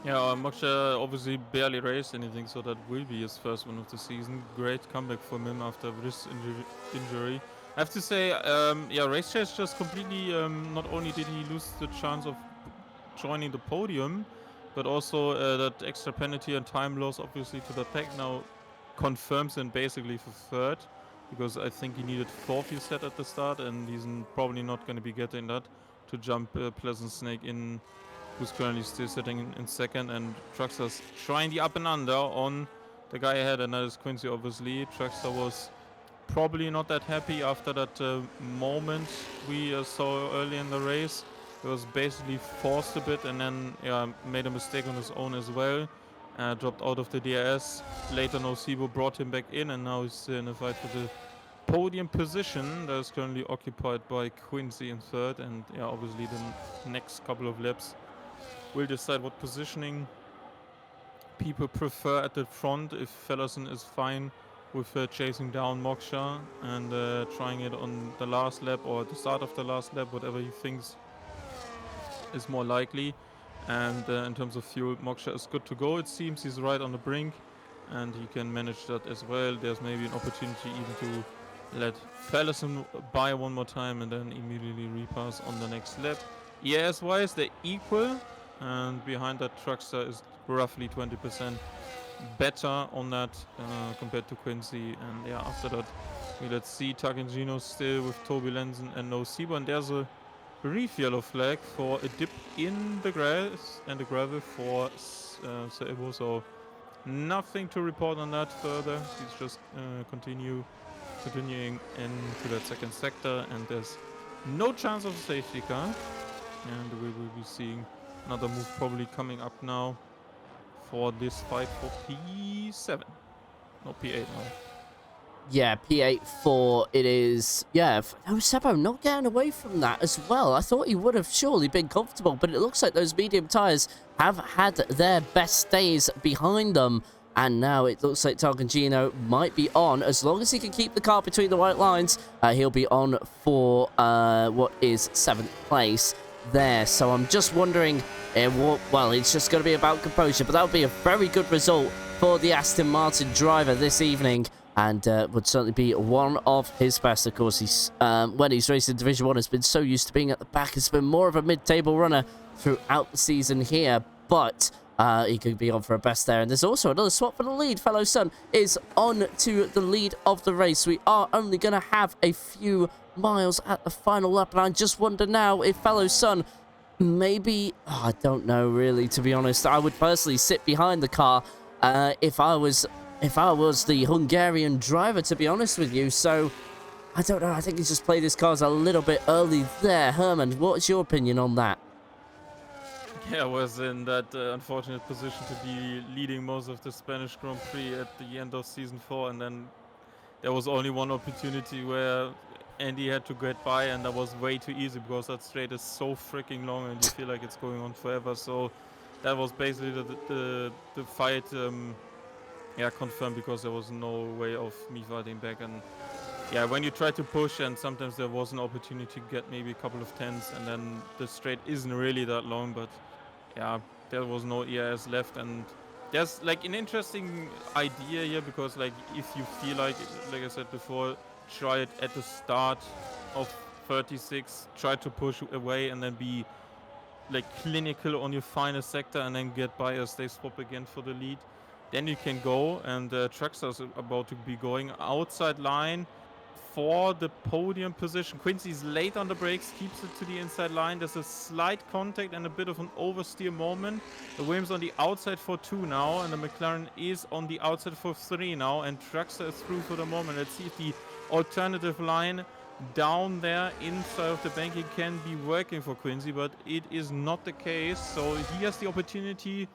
Yeah, Moksha obviously barely raced anything, so that will be his first one of the season. Great comeback from him after this injury. I have to say, yeah, Race Chase just completely, not only did he lose the chance of joining the podium, but also that extra penalty and time loss, obviously, to the pack now confirms him basically for 3rd, because I think he needed 4th, he said at the start, and he's probably not going to be getting that to jump Pleasant Snake in, who's currently still sitting in 2nd, and Truckster's trying the up and under on the guy ahead, and that is Quincy, obviously. Truckster was probably not that happy after that moment we saw early in the race. He was basically forced a bit, and then made a mistake on his own as well. Dropped out of the DRS. Later, Nocebo brought him back in, and now he's still in a fight for the podium position that is currently occupied by Quincy in 3rd, and yeah, obviously the next couple of laps will decide what positioning people prefer at the front. If Fellerson is fine with chasing down Moksha and trying it on the last lap or at the start of the last lap, whatever he thinks is more likely. And in terms of fuel, Moksha is good to go. It seems he's right on the brink, and he can manage that as well. There's maybe an opportunity even to let Fellerson by one more time and then immediately repass on the next lap. ES-wise, they're equal. And behind that, Truckster is roughly 20% better on that compared to Quincy. And yeah, after that, let's see Tarkangino still with Toby Lenzen and Nocebo. And there's a brief yellow flag for a dip in the grass and the gravel for Sebo. So nothing to report on that further. He's just continuing into that 2nd sector. And there's no chance of a safety car. And we will be seeing another move probably coming up now for this fight for P7. No, P8 now. Yeah, P8 for it is. Yeah, no, Sebo not getting away from that as well. I thought he would have surely been comfortable, but it looks like those medium tyres have had their best days behind them. And now it looks like Tarkangino might be on. As long as he can keep the car between the white lines, he'll be on for what is 7th place there. So I'm just wondering, well, it's just going to be about composure, but that would be a very good result for the Aston Martin driver this evening, and would certainly be one of his best. Of course, he's when he's racing Division 1 has been so used to being at the back. He's been more of a mid-table runner throughout the season here, but he could be on for a best there. And there's also another swap for the lead. Fellow Sun is on to the lead of the race. We are only going to have a few miles at the final lap, and I just wonder now if Fellow Sun maybe, I don't know really, to be honest. I would personally sit behind the car if I was the Hungarian driver, to be honest with you. So I don't know, I think he's just played his cards a little bit early there. Herman, what's your opinion on that? Yeah, I was in that unfortunate position to be leading most of the Spanish Grand Prix at the end of season 4, and then there was only one opportunity where Andy had to get by, and that was way too easy because that straight is so freaking long and you feel like it's going on forever. So that was basically the fight, yeah, confirmed, because there was no way of me fighting back. And yeah, when you try to push, and sometimes there was an opportunity to get maybe a couple of tens, and then the straight isn't really that long, but yeah, there was no EIS left. And there's like an interesting idea here, because like if you feel like I said before, try it at the start of 36, try to push away and then be like clinical on your final sector and then get by as they swap again for the lead. Then you can go, and Truckster's about to be going outside line for the podium position. Quincy's late on the brakes, keeps it to the inside line. There's a slight contact and a bit of an oversteer moment. The Williams on the outside for 2 now, and the McLaren is on the outside for 3 now, and Truckster is through for the moment. Let's see if the alternative line down there inside of the banking can be working for Quincy, but it is not the case. So he has the opportunity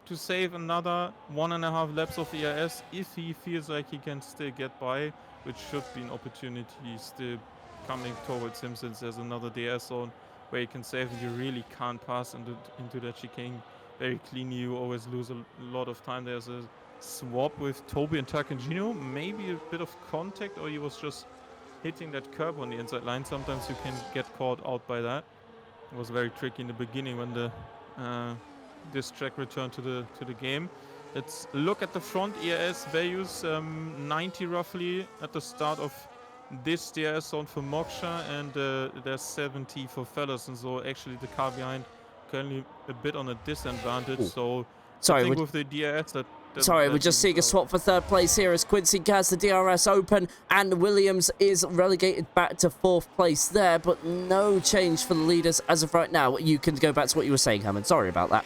to save another 1.5 laps of EIS if he feels like he can still get by, which should be an opportunity still coming towards him, since there's another DS zone where you can save and you really can't pass into that chicane very cleanly. You always lose a lot of time. There's a swap with Toby and Takagino, maybe a bit of contact, or he was just hitting that curb on the inside line. Sometimes you can get caught out by that. It was very tricky in the beginning when the this track returned to the game. Let's look at the front EIS values. 90 roughly at the start of this DRS zone for Moksha, and there's 70 for Fellerson. So actually the car behind currently a bit on a disadvantage. Ooh. So Sorry, I think with the DRS Sorry, we're just seeing a swap for third place here as Quincy has the DRS open and Williams is relegated back to 4th place there, but no change for the leaders as of right now. You can go back to what you were saying, Hammond. Sorry about that.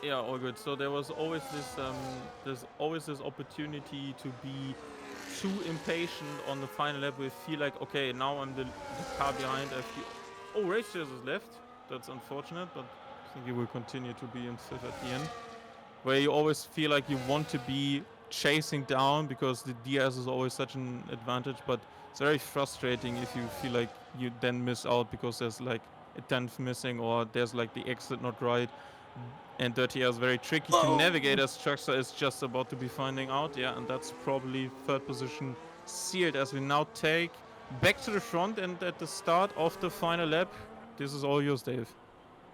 Yeah, all good. So there was always this, there's always this opportunity to be too impatient on the final lap. We feel like, okay, now I'm the car behind. Oh, race chairs is left. That's unfortunate, but I think he will continue to be in 5th at the end. Where you always feel like you want to be chasing down because the DS is always such an advantage, but it's very frustrating if you feel like you then miss out because there's like a 10th missing, or there's like the exit not right. And Dirty Air is very tricky to navigate, as Truckster is just about to be finding out. Yeah, and that's probably 3rd position sealed as we now take back to the front and at the start of the final lap. This is all yours, Dave.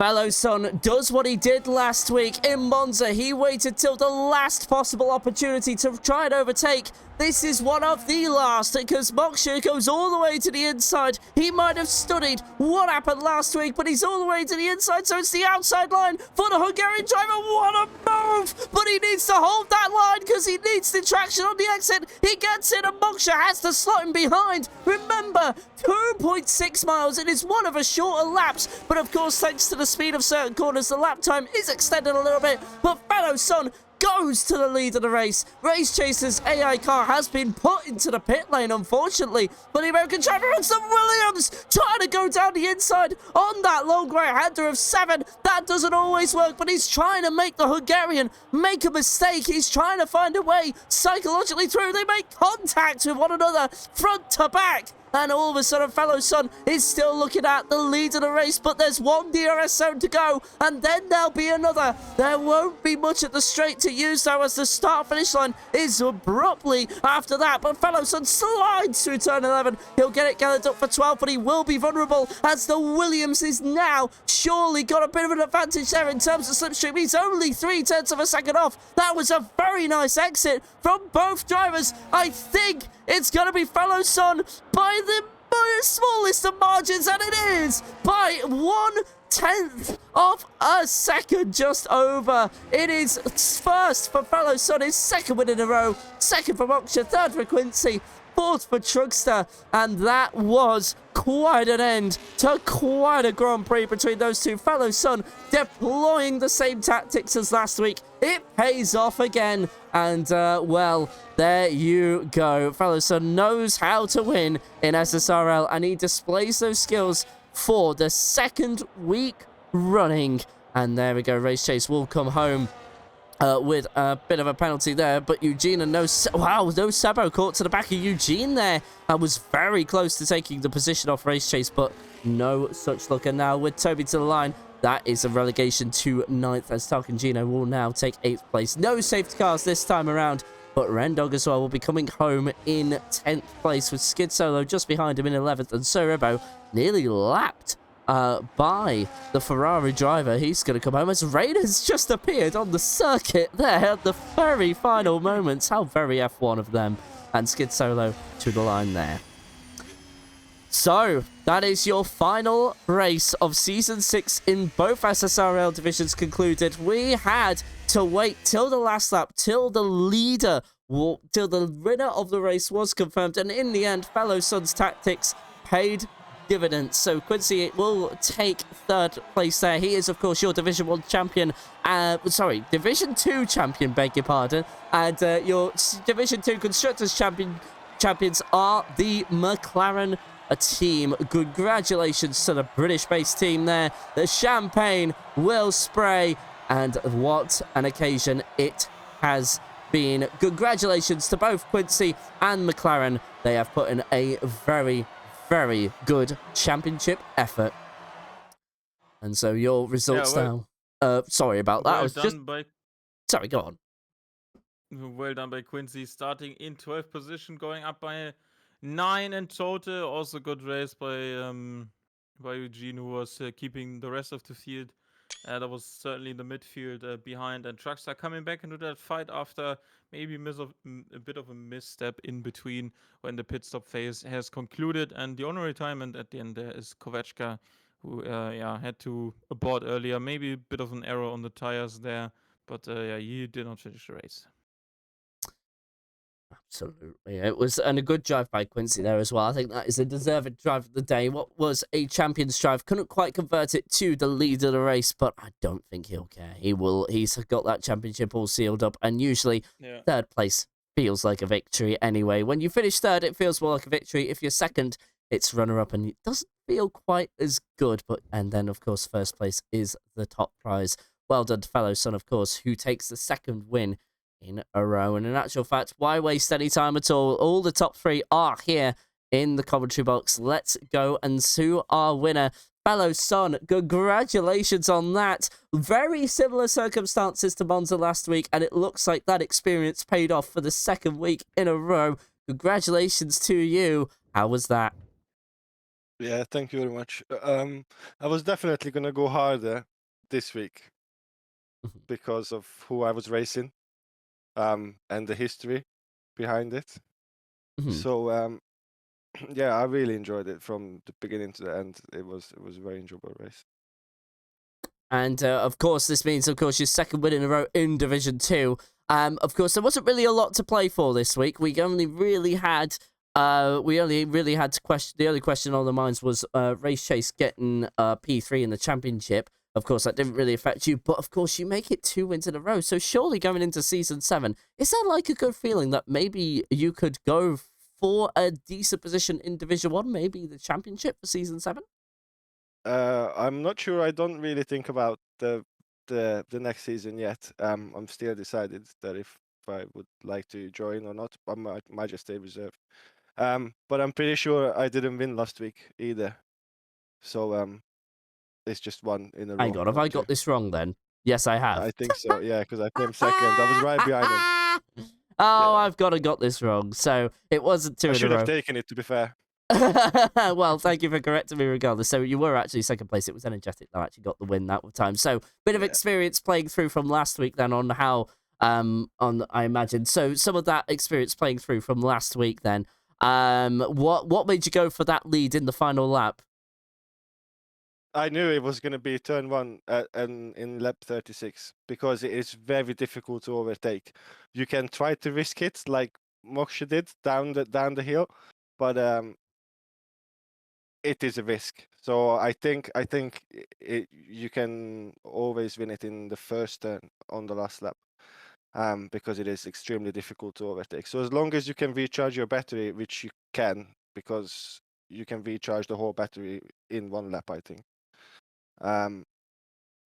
Fellerson does what he did last week in Monza. He waited till the last possible opportunity to try and overtake. This is one of the last, because Moksha goes all the way to the inside. He might have studied what happened last week, but he's all the way to the inside, so it's the outside line for the Hungarian driver. What a move! But he needs to hold that line because he needs the traction on the exit. He gets it, and Moksha has to slot him behind. Remember, 2.6 miles. It is one of a shorter laps, but of course, thanks to the speed of certain corners, the lap time is extended a little bit. But Fellerson goes to the lead of the race. Race Chaser's AI car has been put into the pit lane, unfortunately, but the American driver runs the Williams, trying to go down the inside on that long right-hander of 7. That doesn't always work, but he's trying to make the Hungarian make a mistake. He's trying to find a way psychologically through. They make contact with one another, front to back. And all of a sudden, Fellerson is still looking at the lead of the race, but there's one DRS zone to go, and then there'll be another. There won't be much at the straight to use, though, as the start-finish line is abruptly after that. But Fellerson slides through turn 11. He'll get it gathered up for 12, but he will be vulnerable, as the Williams is now surely got a bit of an advantage there in terms of slipstream. He's only 0.3 of a second off. That was a very nice exit from both drivers. I think it's going to be Fellerson by the smallest of margins, and it is by 1/10 of a second, just over. It is first for Fellerson, his 2nd win in a row, 2nd for Moksha, 3rd for Quincy, 4th for Truckster, and that was quite an end to quite a Grand Prix between those two. Fellerson deploying the same tactics as last week. It pays off again, and well, there you go. Fellerson knows how to win in SSRL, and he displays those skills for the 2nd week running. And there we go. Race Chase will come home with a bit of a penalty there, but Eugene and no Sebo caught to the back of Eugene there. I was very close to taking the position off Race Chase, but no such luck. And now with Toby to the line, that is a relegation to 9th, as Tarkin Gino will now take 8th place. No safety cars this time around, but Rendog as well will be coming home in 10th place, with Skid Solo just behind him in 11th, and Sorebo nearly lapped by the Ferrari driver. He's going to come home as Rain has just appeared on the circuit there at the very final moments. How very F1 of them. And Skid Solo to the line there. So, that is your final race of Season 6 in both SSRL divisions concluded. We had to wait till the last lap, till the winner of the race was confirmed. And in the end, Fellow Sons Tactics paid dividends. So Quincy will take 3rd place there. He is, of course, your Division 1 champion. Division 2 champion, beg your pardon. And your Division 2 Constructors champions are the McLaren team. Congratulations to the British-based team there. The champagne will spray, and what an occasion it has been. Congratulations to both Quincy and McLaren. They have put in a very good championship effort. And so your results now. Sorry about that. Sorry, go on. Well done by Quincy, starting in 12th position, going up by 9 in total. Also good race by Eugene, who was keeping the rest of the field. That was certainly the midfield behind, and trucks are coming back into that fight after maybe a bit of a misstep in between when the pit stop phase has concluded. And the only retirement at the end there is Kovachka, who had to abort earlier. Maybe a bit of an error on the tires there, but he did not finish the race. Absolutely. It was a good drive by Quincy there as well. I think that is a deserved drive of the day. What was a champion's drive, couldn't quite convert it to the lead of the race, but I don't think he'll care. He's got that championship all sealed up, and usually 3rd place feels like a victory anyway. When you finish 3rd, it feels more like a victory. If you're 2nd, it's runner-up, and it doesn't feel quite as good. And then, of course, 1st place is the top prize. Well done to Fellow Son, of course, who takes the 2nd win in a row. And in actual fact, why waste any time at all? All the top 3 are here in the commentary box. Let's go and see our winner, Fellow Son. Congratulations on that. Very similar circumstances to Monza last week, and it looks like that experience paid off for the 2nd week in a row. Congratulations to you. How was that? Yeah, thank you very much. I was definitely going to go harder this week because of who I was racing. And the history behind it. So I really enjoyed it from the beginning to the end. It was a very enjoyable race. And of course, this means, of course, your 2nd win in a row in Division 2. Of course, there wasn't really a lot to play for this week. We only really had to question. The only question on the minds was Race Chase getting P3 in the championship. Of course, that didn't really affect you, but of course, you make it 2 wins in a row. So surely going into Season 7, is that like a good feeling that maybe you could go for a decent position in Division 1, maybe the championship for Season 7? I'm not sure. I don't really think about the next season yet. I'm still decided that if I would like to join or not. I might just stay reserve. But I'm pretty sure I didn't win last week either. So it's just 1 in a row. Hang on, have I got this wrong then? Yes, I have. I think so, yeah, because I came 2nd. I was right behind him. Oh, I've got this wrong. So it wasn't 2 in a row. I should have taken it, to be fair. Well, thank you for correcting me regardless. So you were actually 2nd place. It was Energetic that actually got the win that time. So bit of experience playing through from last week then on how, I imagine. So some of that experience playing through from last week then. What made you go for that lead in the final lap? I knew it was going to be turn 1 in lap 36 because it is very difficult to overtake. You can try to risk it like Moksha did down the hill, but it is a risk. So I think you can always win it in the 1st turn on the last lap, because it is extremely difficult to overtake. So as long as you can recharge your battery, which you can, because you can recharge the whole battery in 1 lap, I think.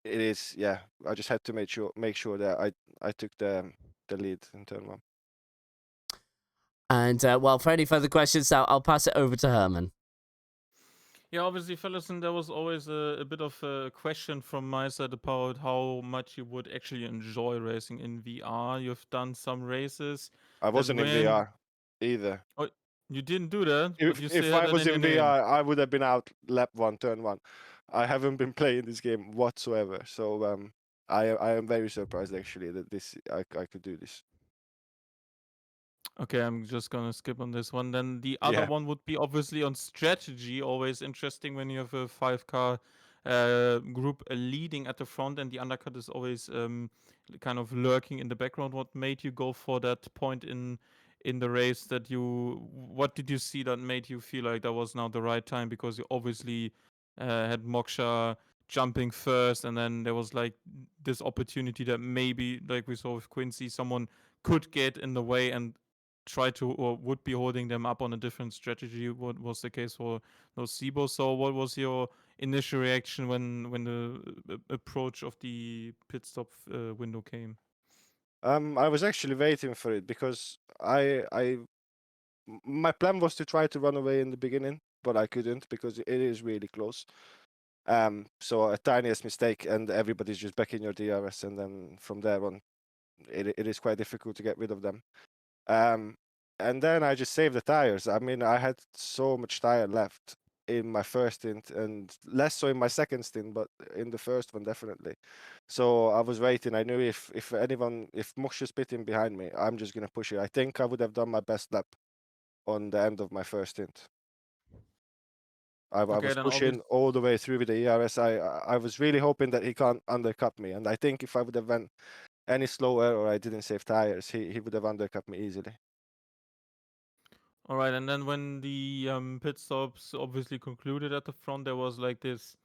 it is, yeah. I just had to make sure that I took the lead in turn 1. And well, for any further questions, I'll pass it over to Herman. Yeah, obviously, Fellison, there was always a bit of a question from my side about how much you would actually enjoy racing in VR. You've done some races I that wasn't in when VR either. oh, you didn't do that, but you If still had I that was in your in name. VR, I would have been out lap 1, turn 1. I haven't been playing this game whatsoever, so I am very surprised actually that I could do this. Okay, I'm just gonna skip on this one. Then the other Yeah. one would be obviously on strategy. Always interesting when you have a 5 car group leading at the front, and the undercut is always kind of lurking in the background. What made you go for that point in the race? That you, what did you see that made you feel like that was now the right time? Because you obviously had Moksha jumping first, and then there was like this opportunity that maybe, like we saw with Quincy, someone could get in the way and try to or would be holding them up on a different strategy. What was the case for Nocebo? So what was your initial reaction when the approach of the pit stop window came? I was actually waiting for it because my plan was to try to run away in the beginning, but I couldn't because it is really close. So a tiniest mistake and everybody's just back in your DRS, and then from there on, it is quite difficult to get rid of them. And then I just saved the tires. I mean, I had so much tire left in my first stint and less so in my second stint, but in the first one definitely. So I was waiting. I knew if Moksha's pitting behind me, I'm just gonna push it. I think I would have done my best lap on the end of my first stint. I Okay, was then pushing all the way through with the ERS. I was really hoping that he can't undercut me, and I think if I would have went any slower or I didn't save tires, he would have undercut me easily. all right, and then when the pit stops obviously concluded at the front, there was like this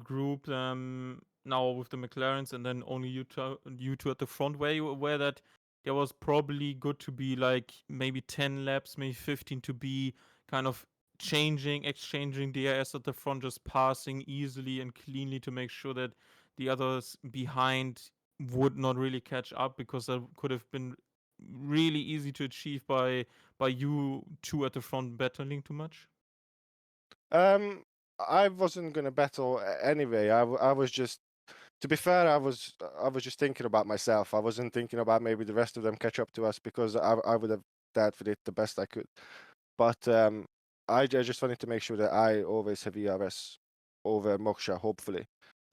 group now with the McLarens, and then only you two at the front. Where you aware that there was probably good to be like maybe 10 laps, maybe 15 to be kind of exchanging DRS at the front, just passing easily and cleanly to make sure that the others behind would not really catch up, because that could have been really easy to achieve by you two at the front battling too much? I wasn't gonna battle anyway. I was just, to be fair, I was just thinking about myself. I wasn't thinking about maybe the rest of them catch up to us because I would have dealt with it the best I could. But I just wanted to make sure that I always have ERS over Moksha, hopefully.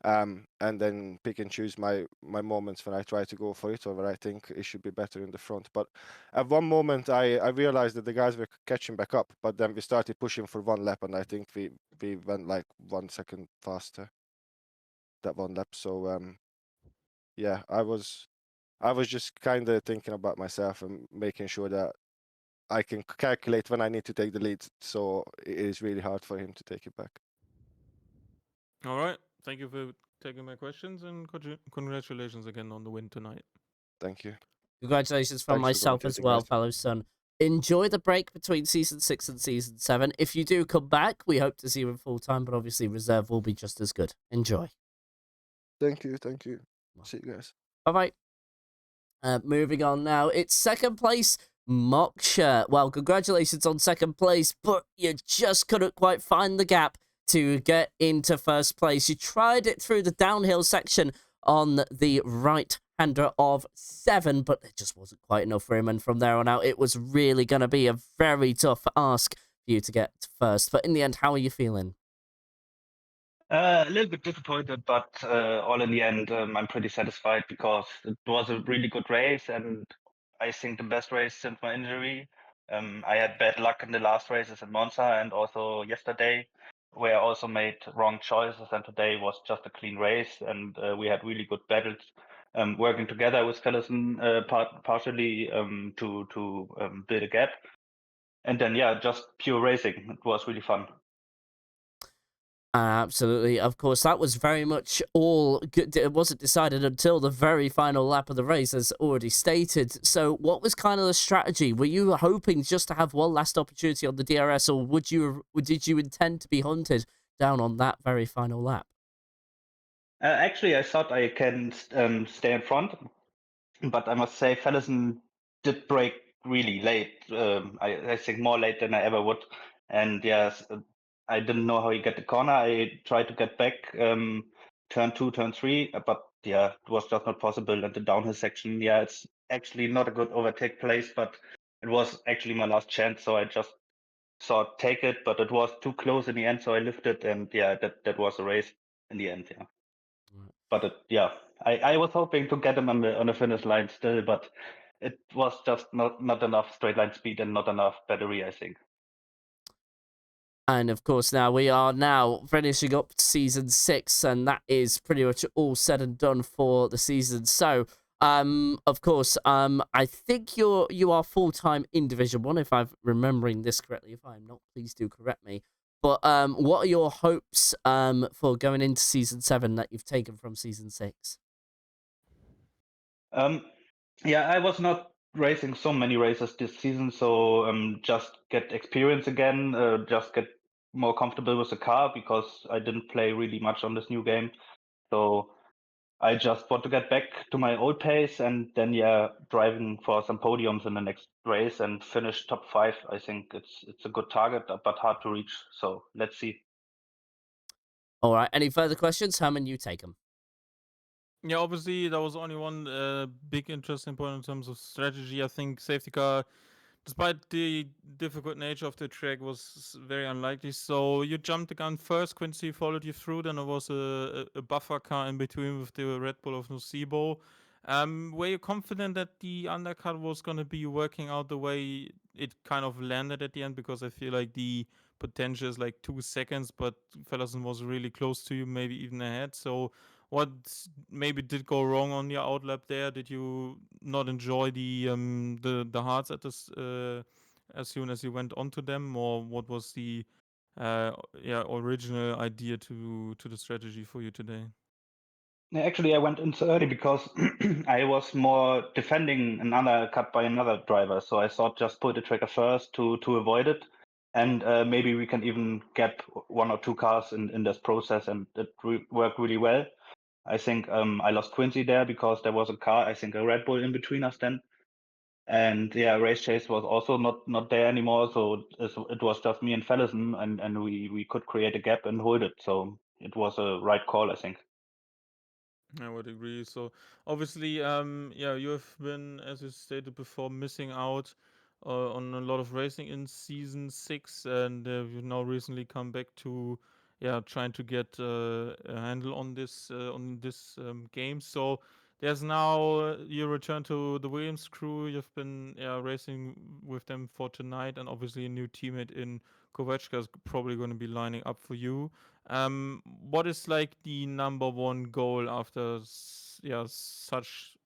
And then pick and choose my moments when I try to go for it, or when I think it should be better in the front. But at one moment, I realized that the guys were catching back up, but then we started pushing for one lap, and I think we went like 1 second faster that one lap. So yeah, I was just kind of thinking about myself and making sure that I can calculate when I need to take the lead. So it is really hard for him to take it back. All right. Thank you for taking my questions, and congratulations again on the win tonight. Thank you. Congratulations from Thanks for myself as commentating, well, guys. fellow son. Enjoy the break between season 6 and season 7. If you do come back, we hope to see you in full time, but obviously reserve will be just as good. Enjoy. Thank you. Thank you. See you guys. Bye bye. Moving on now. It's second place, Moksha. Well, congratulations on second place, but you just couldn't quite find the gap to get into first place. You tried it through the downhill section on the right-hander of 7, but it just wasn't quite enough for him. And from there on out, it was really going to be a very tough ask for you to get first. But in the end, how are you feeling? A little bit disappointed, but all in the end, I'm pretty satisfied because it was a really good race, and I think the best race since my injury. I had bad luck in the last races in Monza and also yesterday, where I also made wrong choices, and today was just a clean race, and we had really good battles, working together with Fellison partially to build a gap, and then yeah, just pure racing. It was really fun. Absolutely. Of course, that was very much all good. It wasn't decided until the very final lap of the race, as already stated. So what was kind of the strategy? Were you hoping just to have one last opportunity on the DRS, or did you intend to be hunted down on that very final lap? Actually, I thought I can stay in front, but I must say, Fellison did break really late. I think more late than I ever would. And yes, I didn't know how he get the corner. I tried to get back, turn 2, turn 3, but yeah, it was just not possible. And the downhill section, yeah, it's actually not a good overtake place, but it was actually my last chance. So I just thought take it, but it was too close in the end. So I lifted, and yeah, that was a race in the end. Yeah. But yeah, I was hoping to get him on the finish line still, but it was just not enough straight line speed and not enough battery, I think. And of course, now we are now finishing up season 6, and that is pretty much all said and done for the season. So, of course, I think you are full-time in Division 1, if I'm remembering this correctly. If I'm not, please do correct me. But what are your hopes for going into season 7 that you've taken from season 6? Yeah, I was not racing so many races this season, so just get experience again, just get more comfortable with the car because I didn't play really much on this new game. So I just want to get back to my old pace and then yeah, driving for some podiums in the next race and finish top 5. I think it's a good target, but hard to reach. So let's see. All right. Any further questions? Herman, you take them. Yeah, obviously there was only one big interesting point in terms of strategy. I think safety car, despite the difficult nature of the track, was very unlikely. So you jumped the gun first, Quincy followed you through, then there was a buffer car in between with the Red Bull of Nocebo. Were you confident that the undercut was going to be working out the way it kind of landed at the end? Because I feel like the potential is like 2 seconds, but Fellison was really close to you, maybe even ahead. So what maybe did go wrong on your outlap there? Did you not enjoy the hards at this as soon as you went onto them, or what was the original idea to the strategy for you today? Yeah, actually, I went in so early because I was more defending another cut by another driver. So I thought just pull the tracker first to avoid it. And maybe we can even get 1 or 2 cars in this process. And it worked really well. I think I lost Quincy there because there was a car, I think a Red Bull in between us then. And yeah, Race Chase was also not there anymore. So it was just me and Fellison, and we could create a gap and hold it. So it was a right call, I think. I would agree. So obviously, yeah, you have been, as you stated before, missing out on a lot of racing in season 6, and you've now recently come back to, yeah, trying to get a handle on this game. So there's now you return to the Williams crew. You've been racing with them for tonight, and obviously a new teammate in Kovačka is probably going to be lining up for you. What is like the number one goal after such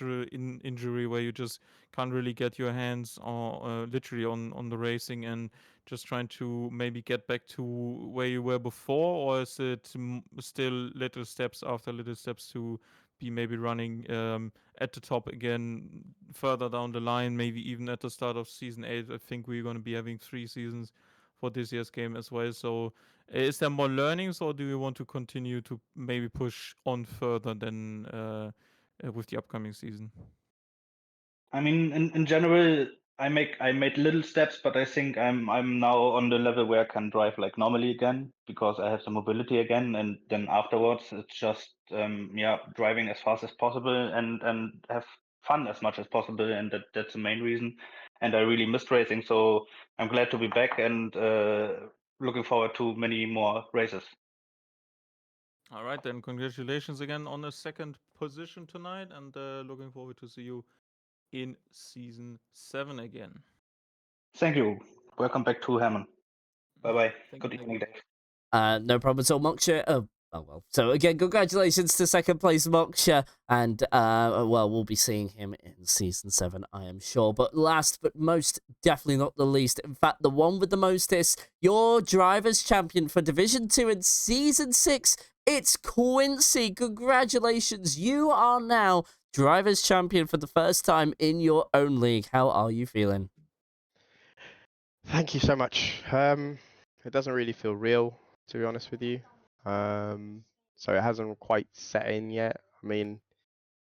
a injury where you just can't really get your hands on literally on the racing, and just trying to maybe get back to where you were before, or is it still little steps after little steps to be maybe running at the top again further down the line, maybe even at the start of season 8? I think we're going to be having 3 seasons for this year's game as well. So is there more learnings, or do you want to continue to maybe push on further than with the upcoming season? I mean, in general, I made little steps, but I think I'm now on the level where I can drive like normally again because I have the mobility again, and then afterwards it's just driving as fast as possible and have fun as much as possible, and that's the main reason. And I really missed racing, so I'm glad to be back and looking forward to many more races. All right, then congratulations again on the second position tonight, and looking forward to see you in season 7 again. Thank you. Welcome back to Hammond. Bye bye. Thank Good you. evening, Dave. No problem at all, Moksha. Oh well. So again, congratulations to second place Moksha, and well, we'll be seeing him in season 7, I am sure. But last but most definitely not the least, in fact, the one with the mostest, your drivers' champion for Division 2 in season 6. It's Quincy. Congratulations, you are now drivers' champion for the first time in your own league. How are you feeling? Thank you so much. It doesn't really feel real, to be honest with you. so it hasn't quite set in yet. I mean,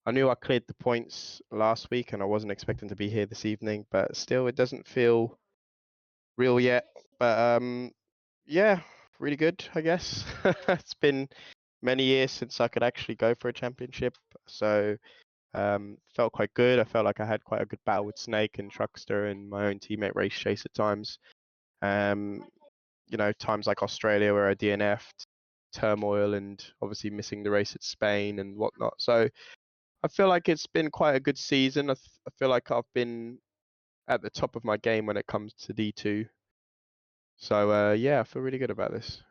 I knew I cleared the points last week, and I wasn't expecting to be here this evening, but still, it doesn't feel real yet. But yeah, really good, I guess. It's been many years since I could actually go for a championship, so felt quite good. I felt like I had quite a good battle with Snake and Truckster and my own teammate Race Chase at times. You know, times like Australia where I DNF'd, turmoil, and obviously missing the race at Spain and whatnot. So I feel like it's been quite a good season. I feel like I've been at the top of my game when it comes to D2. So yeah, I feel really good about this.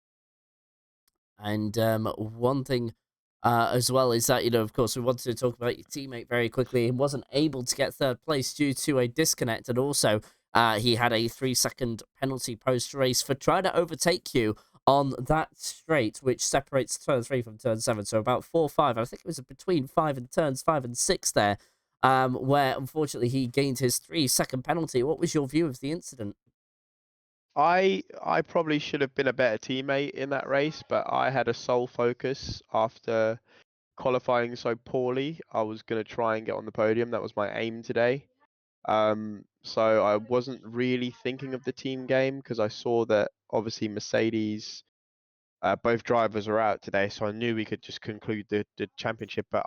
And one thing as well is that, of course, we wanted to talk about your teammate very quickly. He wasn't able to get third place due to a disconnect, and also he had a 3-second penalty post-race for trying to overtake you on that straight, which separates turn 3 from turn 7, so about 4-5. I think it was between 5 and turns 5 and 6 there, where unfortunately he gained his 3-second penalty. What was your view of the incident? I probably should have been a better teammate in that race, but I had a sole focus after qualifying so poorly. I was going to try and get on the podium. That was my aim today. So I wasn't really thinking of the team game because I saw that obviously Mercedes, both drivers are out today, so I knew we could just conclude the championship. But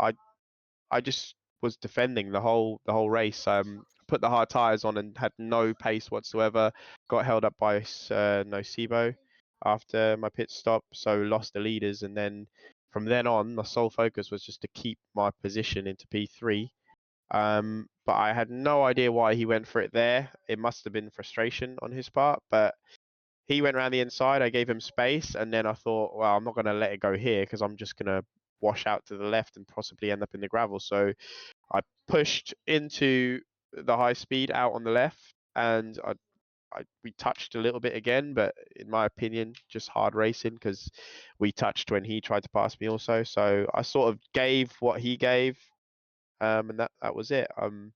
I just was defending the whole race. Put the hard tires on and had no pace whatsoever. Got held up by Nocebo after my pit stop, so lost the leaders. And then from then on, my sole focus was just to keep my position into P3. But I had no idea why he went for it there. It must have been frustration on his part, but he went around the inside. I gave him space, and then I thought, well, I'm not going to let it go here because I'm just going to wash out to the left and possibly end up in the gravel. So I pushed into the high speed out on the left, and we touched a little bit again, but in my opinion, just hard racing because we touched when he tried to pass me also. So I sort of gave what he gave, and that was it. I'm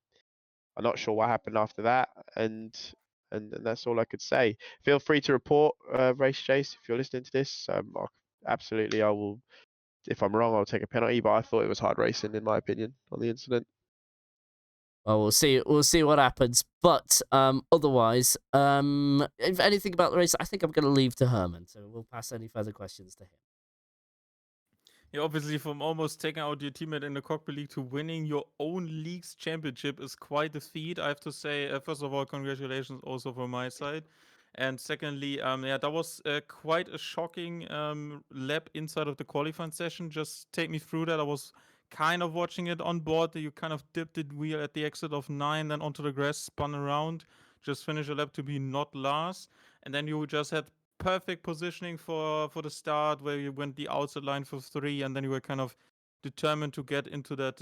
not sure what happened after that, and that's all I could say. Feel free to report, Race Chase, if you're listening to this. Absolutely, I will. If I'm wrong, I'll take a penalty. But I thought it was hard racing, in my opinion, on the incident. Well, we'll see. We'll see what happens. But otherwise, if anything about the race, I think I'm going to leave to Herman. So we'll pass any further questions to him. Yeah, obviously, from almost taking out your teammate in the cockpit league to winning your own league's championship is quite a feat. I have to say, first of all, congratulations also from my side. And secondly, yeah, that was quite a shocking lap inside of the qualifying session. Just take me through that. I was kind of watching it on board. You kind of dipped the wheel at the exit of 9, then onto the grass, spun around, just finished a lap to be not last. And then you just had perfect positioning for the start, where you went the outside line for 3, and then you were kind of determined to get into that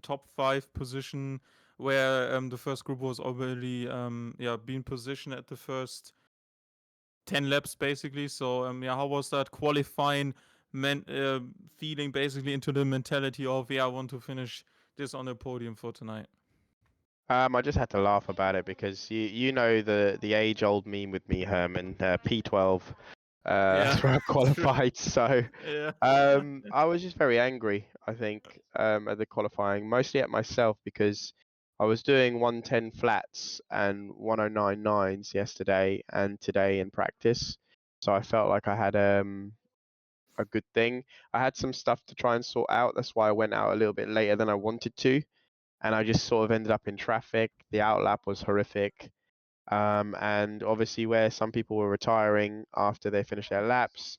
top 5 position, where the first group was already being positioned at the first 10 laps basically. So yeah, how was that qualifying feeling basically into the mentality of, I want to finish this on the podium for tonight? I just had to laugh about it because you know the age old meme with me, Herman, P12. That's where I qualified. So Yeah. I was just very angry, I think, at the qualifying, mostly at myself because I was doing 110 flats and 109 nines yesterday and today in practice. So I felt like I had a good thing. I had some stuff to try and sort out. That's why I went out a little bit later than I wanted to. And I just sort of ended up in traffic. The outlap was horrific. And obviously where some people were retiring after they finished their laps,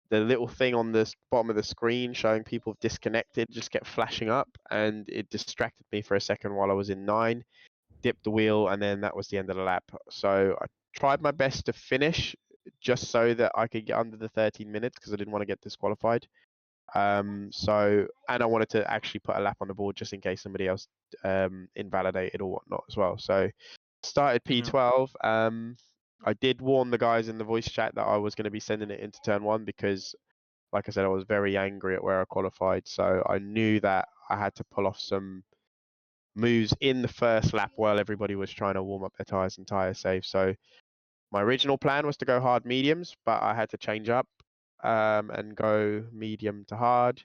the little thing on the bottom of the screen showing people disconnected just kept flashing up, and it distracted me for a second while I was in 9, dipped the wheel, and then that was the end of the lap. So I tried my best to finish just so that I could get under the 13 minutes because I didn't want to get disqualified. And I wanted to actually put a lap on the board just in case somebody else invalidated or whatnot as well. So started P12. I did warn the guys in the voice chat that I was going to be sending it into turn 1 because, like I said, I was very angry at where I qualified. So I knew that I had to pull off some moves in the first lap while everybody was trying to warm up their tires and tire save. So my original plan was to go hard mediums, but I had to change up. and go medium to hard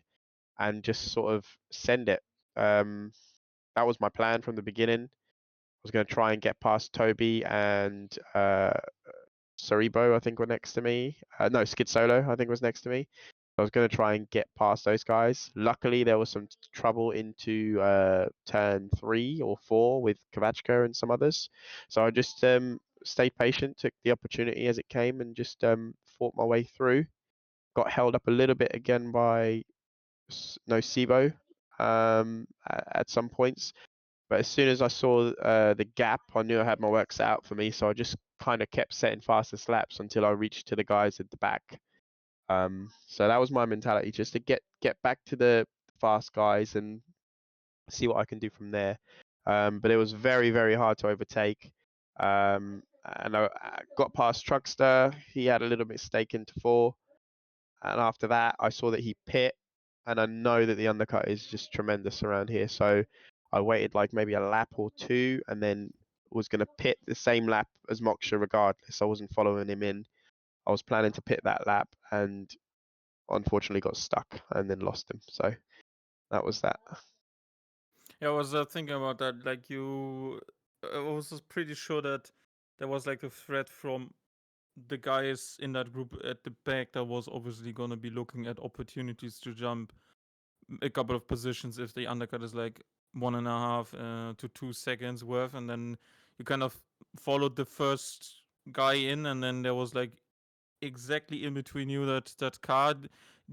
and just sort of send it. That was my plan from the beginning. I was going to try and get past Toby and Cerebo, I think, were next to me. No, Skid Solo, I think, was next to me. I was going to try and get past those guys. Luckily, there was some trouble into turn 3 or 4 with Kavachka and some others. So I just stayed patient, took the opportunity as it came, and just fought my way through. Got held up a little bit again by Nocebo at some points. But as soon as I saw the gap, I knew I had my work set out for me. So I just kind of kept setting faster slaps until I reached to the guys at the back. So that was my mentality, just to get back to the fast guys and see what I can do from there. But it was very, very hard to overtake. And I got past Truckster. He had a little mistake into 4. And after that, I saw that he pit. And I know that the undercut is just tremendous around here. So I waited like maybe a lap or 2 and then was going to pit the same lap as Moksha regardless. I wasn't following him in. I was planning to pit that lap and unfortunately got stuck and then lost him. So that was that. Yeah, I was thinking about that. Like I was just pretty sure that there was like a threat from the guys in that group at the back that was obviously gonna be looking at opportunities to jump a couple of positions if the undercut is like 1.5 to 2 seconds worth, and then you kind of followed the first guy in, and then there was like exactly in between you that car.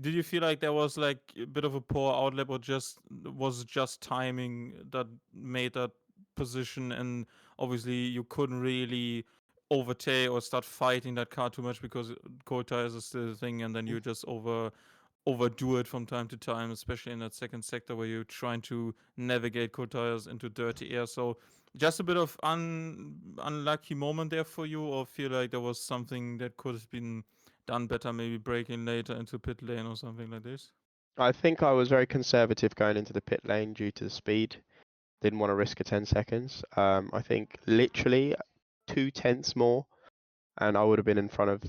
Did you feel like there was like a bit of a poor outlap, or just timing that made that position, and obviously you couldn't really overtake or start fighting that car too much because cold tires is still a thing, and then you just overdo it from time to time, especially in that second sector where you're trying to navigate cold tires into dirty air. So just a bit of unlucky moment there for you, or feel like there was something that could have been done better, maybe breaking later into pit lane or something like this? I think I was very conservative going into the pit lane due to the speed. Didn't want to risk a 10 seconds. I think literally 2/10 more and I would have been in front of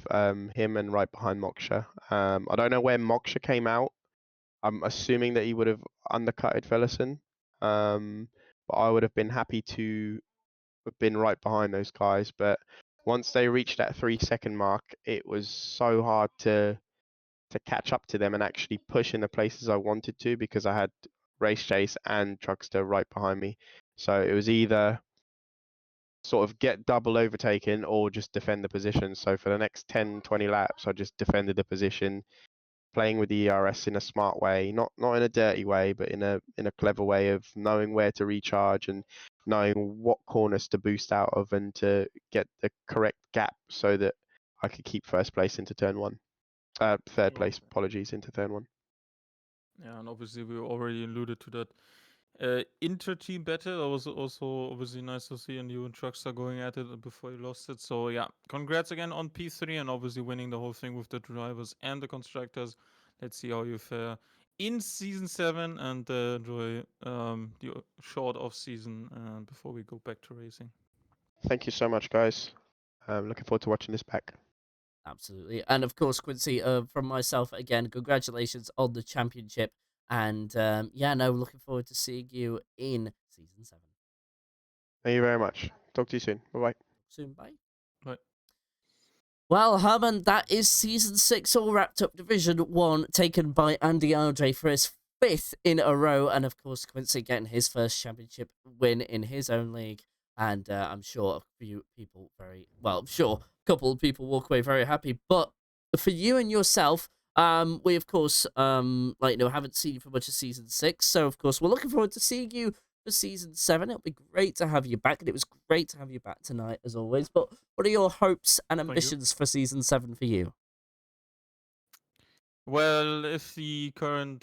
him and right behind Moksha. I don't know where Moksha came out. I'm assuming that he would have undercutted Velison. But I would have been happy to have been right behind those guys. But once they reached that 3-second mark, it was so hard to catch up to them and actually push in the places I wanted to because I had Race Chase and Truckster right behind me. So it was either sort of get double overtaken or just defend the position. So for the next 10, 20 laps, I just defended the position, playing with the ERS in a smart way, not in a dirty way, but in a clever way of knowing where to recharge and knowing what corners to boost out of and to get the correct gap so that I could keep first place into turn 1. Third place, apologies, into turn 1. Yeah, and obviously we already alluded to that. Inter-team battle, that was also obviously nice to see, and you and Truckster going at it before you lost it. So yeah, congrats again on P3 and obviously winning the whole thing with the drivers and the constructors. Let's see how you fare in season 7 and enjoy the short off season before we go back to racing. Thank you so much, guys. Looking forward to watching this back. Absolutely. And of course, Quincy, from myself, again, congratulations on the championship. And yeah, no, looking forward to seeing you in season 7. Thank you very much. Talk to you soon. Bye-bye. Soon, bye. Bye. Well, Herman, that is season 6 all wrapped up. Division 1 taken by Andy Andre for his 5th in a row. And of course, Quincy getting his first championship win in his own league. And I'm sure a few people I'm sure a couple of people walk away very happy. But for you and yourself, we of course haven't seen you for much of season 6. So of course, we're looking forward to seeing you for season 7. It'll be great to have you back, and it was great to have you back tonight as always. But what are your hopes and ambitions for season 7 for you? Well, if the current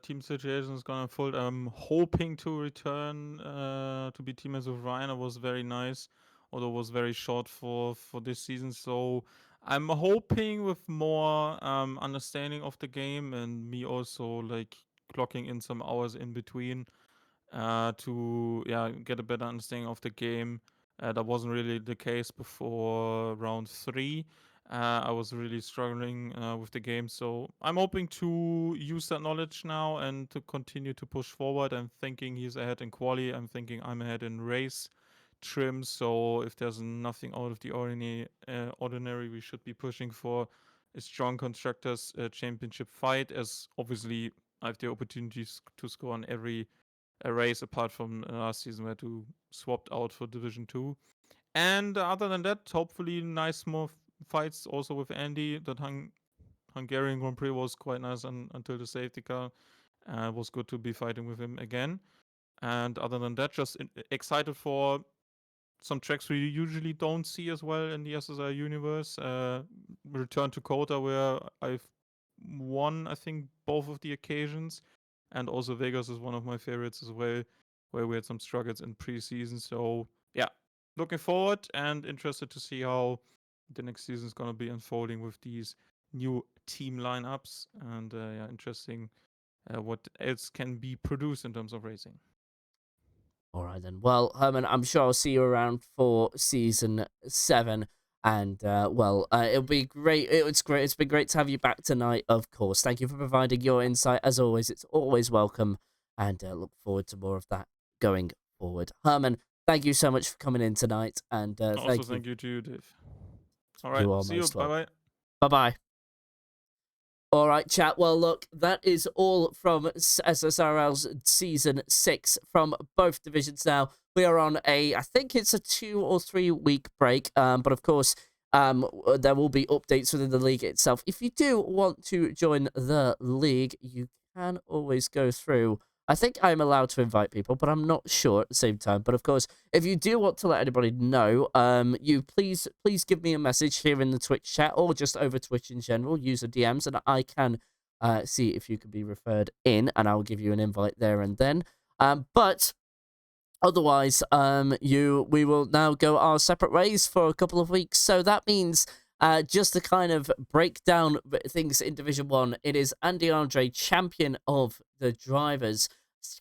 team situation is gonna unfold, I'm hoping to return to be teammates with Ryan. It was very nice, although it was very short for this season. So I'm hoping with more understanding of the game and me also like clocking in some hours in between to get a better understanding of the game. That wasn't really the case before round 3. I was really struggling with the game, so I'm hoping to use that knowledge now and to continue to push forward. I'm thinking he's ahead in quali. I'm thinking I'm ahead in race trim. So if there's nothing out of the ordinary, we should be pushing for a strong constructors championship fight. As obviously I have the opportunities to score on every race apart from last season where I swapped out for Division 2. And other than that, hopefully nice more fights also with Andy. That Hungarian Grand Prix was quite nice until the safety car. It was good to be fighting with him again. And other than that, just excited for some tracks we usually don't see as well in the SSR universe. Return to Kota, where I've won, I think, both of the occasions. And also Vegas is one of my favorites as well, where we had some struggles in preseason. So yeah, looking forward and interested to see how the next season is going to be unfolding with these new team lineups. And yeah, interesting what else can be produced in terms of racing. All right then. Well, Herman, I'm sure I'll see you around for season 7. And it'll be great. It's great. It's been great to have you back tonight. Of course, thank you for providing your insight as always. It's always welcome, and look forward to more of that going forward. Herman, thank you so much for coming in tonight, and Also, thank you to you, Dave. All right, You are see you. most Bye welcome. bye. Bye-bye. All right, chat. Well, look, that is all from SSRL's Season 6 from both divisions now. We are on I think it's a 2 or 3 week break, but of course, there will be updates within the league itself. If you do want to join the league, you can always go through. I think I'm allowed to invite people, but I'm not sure at the same time. But of course, if you do want to let anybody know, you please give me a message here in the Twitch chat or just over Twitch in general. Use the DMs, and I can see if you can be referred in, and I'll give you an invite there and then. But otherwise, we will now go our separate ways for a couple of weeks. So that means, just to kind of break down things in Division 1, it is Andy Andre, champion of the drivers.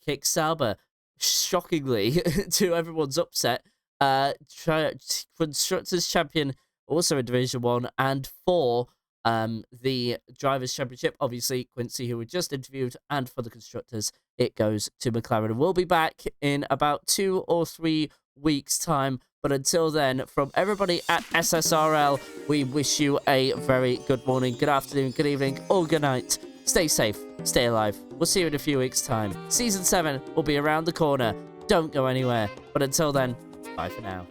Kick Sauber, shockingly, to everyone's upset, Constructors champion, also in Division 1, and for the Drivers' Championship, obviously, Quincy, who we just interviewed, and for the Constructors, it goes to McLaren. We'll be back in about 2 or 3 weeks' time, but until then, from everybody at SSRL, we wish you a very good morning, good afternoon, good evening, or good night. Stay safe, stay alive. We'll see you in a few weeks' time. Season 7 will be around the corner. Don't go anywhere. But until then, bye for now.